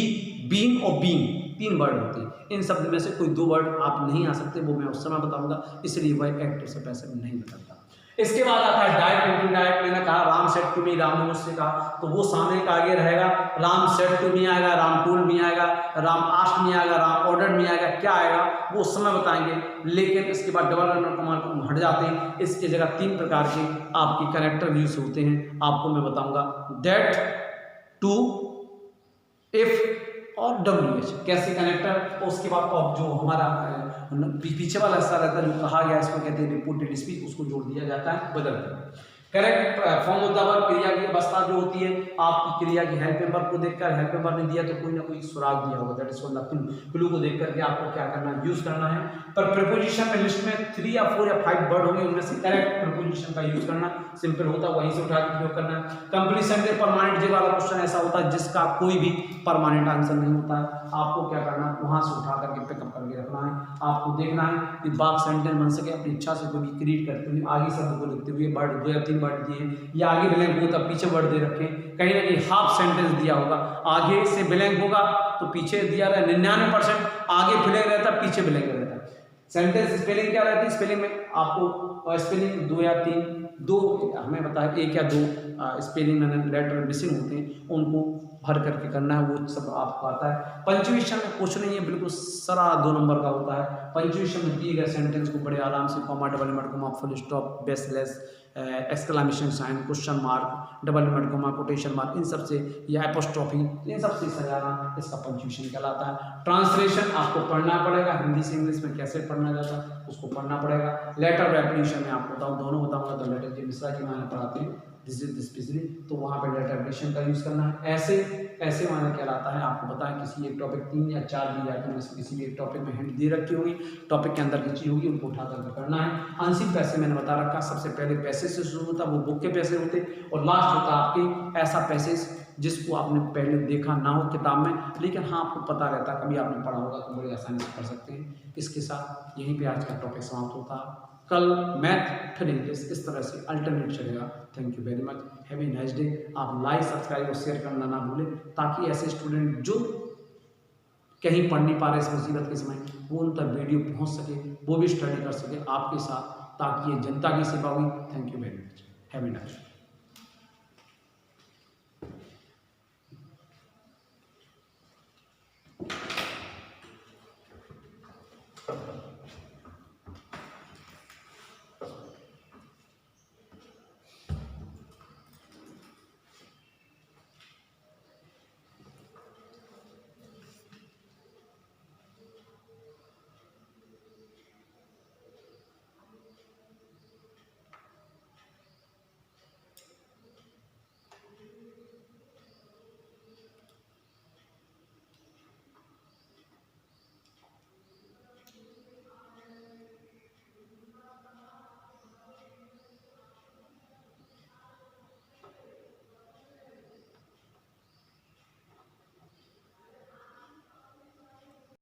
बीइंग और बीइंग 3 वर्ड होते हैं, इन शब्द में से कोई 2 वर्ड आप नहीं आ सकते, वो मैं उस समय बताऊंगा, इसलिए वह एक्टिव से पैसिव नहीं बदलता। इसके बाद आता है डायरेक्ट इनडायरेक्ट, मैंने कहा Ram said to me, Ram ने मुझसे कहा, तो वो सामने का आगे रहेगा, राम सेड टू मी आएगा, राम टोल्ड मी आएगा, राम आस्क्ड मी आएगा, राम ऑर्डर्ड मी आएगा, क्या आएगा वो उस समय बताएंगे। लेकिन इसके बाद डबल रनर कमांड को हट जाते हैं, इसके जगह 3 प्रकार के आपके कनेक्टर यूज होते हैं, आपको मैं बताऊंगा, दैट, टू, इफ और WH कैसे कनेक्टर, उसके बाद अब जो हमारा पीछे वाला हिस्सा रहता है जो कहा गया, इसको कहते हैं रिपोर्टेड स्पीच, उसको जोड़ दिया जाता है बदल कर। Correct form of the verb, क्रिया की अवस्था जो होती है आपकी क्रिया की हेल्प में वर्ब को देखकर, हेल्प में वर्ब ने दिया तो कोई ना कोई सुराग दिया होगा, that is called the clue. Clue को देख करके आपको क्या करना है, यूज करना है। पर प्रीपोजिशन में लिस्ट में 3 या 4 या 5 वर्ड होंगे, उनमें से करेक्ट प्रीपोजिशन का यूज करना, सिंपल होता है वहीं से उठा के प्रयोग करना है। कंप्लीशन के परमानेंट जे वाला क्वेश्चन ऐसा होता है जिसका कोई भी परमानेंट आंसर नहीं होता है, आपको क्या करना है वहां से उठा करके पिकअप करके रखना है। आपको देखना है कि वाक्य सेंटेंस बन सके, अपनी इच्छा से कोई भी क्रिएट करते हुए आगे शब्द को लिखते हुए वर्ड 2 या 3 वर्ड दिए या आगे ब्लैंक होता पीछे वर्ड दे रखे, कहीं ना कहीं हाफ सेंटेंस दिया होगा, आगे से ब्लैंक होगा तो पीछे दिया रहा 99% आगे ब्लैंक रहता है पीछे ब्लैंक रहता है। सेंटेंस स्पेलिंग क्या रहती है, स्पेलिंग में आपको स्पेलिंग 2 या 3, 2 हमें बताया 1 या 2 स्पेलिंग में लेटर मिसिंग होते हैं, उनको भर करके करना है, वो सब आपको आता है। पंक्चुएशन में कुछ नहीं है, बिल्कुल सरा 2 नंबर का होता है। पंक्चुएशन में दिए गए सेंटेंस को बड़े आराम से comma, double invert comma, full stop, braces, exclamation sign, question mark, double invert comma, quotation mark, इन सब से या एपोस्ट्रोफी, इन सब से सजाना इसका पंक्चुएशन कहलाता है। ट्रांसलेशन आपको पढ़ना पड़ेगा, हिंदी से इंग्लिश में कैसे पढ़ना जाता है उसको पढ़ना पड़ेगा। लेटर रेपलिशन में आपको बताऊँ, दोनों बताऊँगा, तो लेटर के मिश्रा जी मैंने पढ़ाते हैं दिस इज स्पेशली, तो वहाँ पे लेटर रेपलिशन का यूज़ करना है। ऐसे माना कहलाता है, आपको बताएं किसी एक टॉपिक 3 या 4 दी जाती है, किसी भी एक टॉपिक में हिंट दे रखी होगी, टॉपिक के अंदर की चीज होगी उनको उठा करके करना है। आंशिक पैसे मैंने बता रखा, सबसे पहले पैसे से शुरू होता है, वो बुक के पैसे होते, और लास्ट होता है आपकी ऐसा पैसेज जिसको आपने पहले देखा ना हो किताब में, लेकिन हाँ आपको पता रहता है, कभी आपने पढ़ा होगा तो बड़ी आसानी से पढ़ सकते हैं। इसके साथ यहीं पे आज का टॉपिक समाप्त होता है। कल मैथ फिर इंग्लिश इस तरह से अल्टरनेट चलेगा। Thank you very much, have a nice day. आप लाइक, सब्सक्राइब और शेयर करना ना भूलें, ताकि ऐसे स्टूडेंट जो कहीं पढ़ नहीं पा रहे इस मुसीबत के समय, वो उन तक वीडियो पहुंच सके, वो भी स्टडी कर सके आपके साथ, ताकि ये जनता की सेवा हुई। Thank you very much, have a nice day.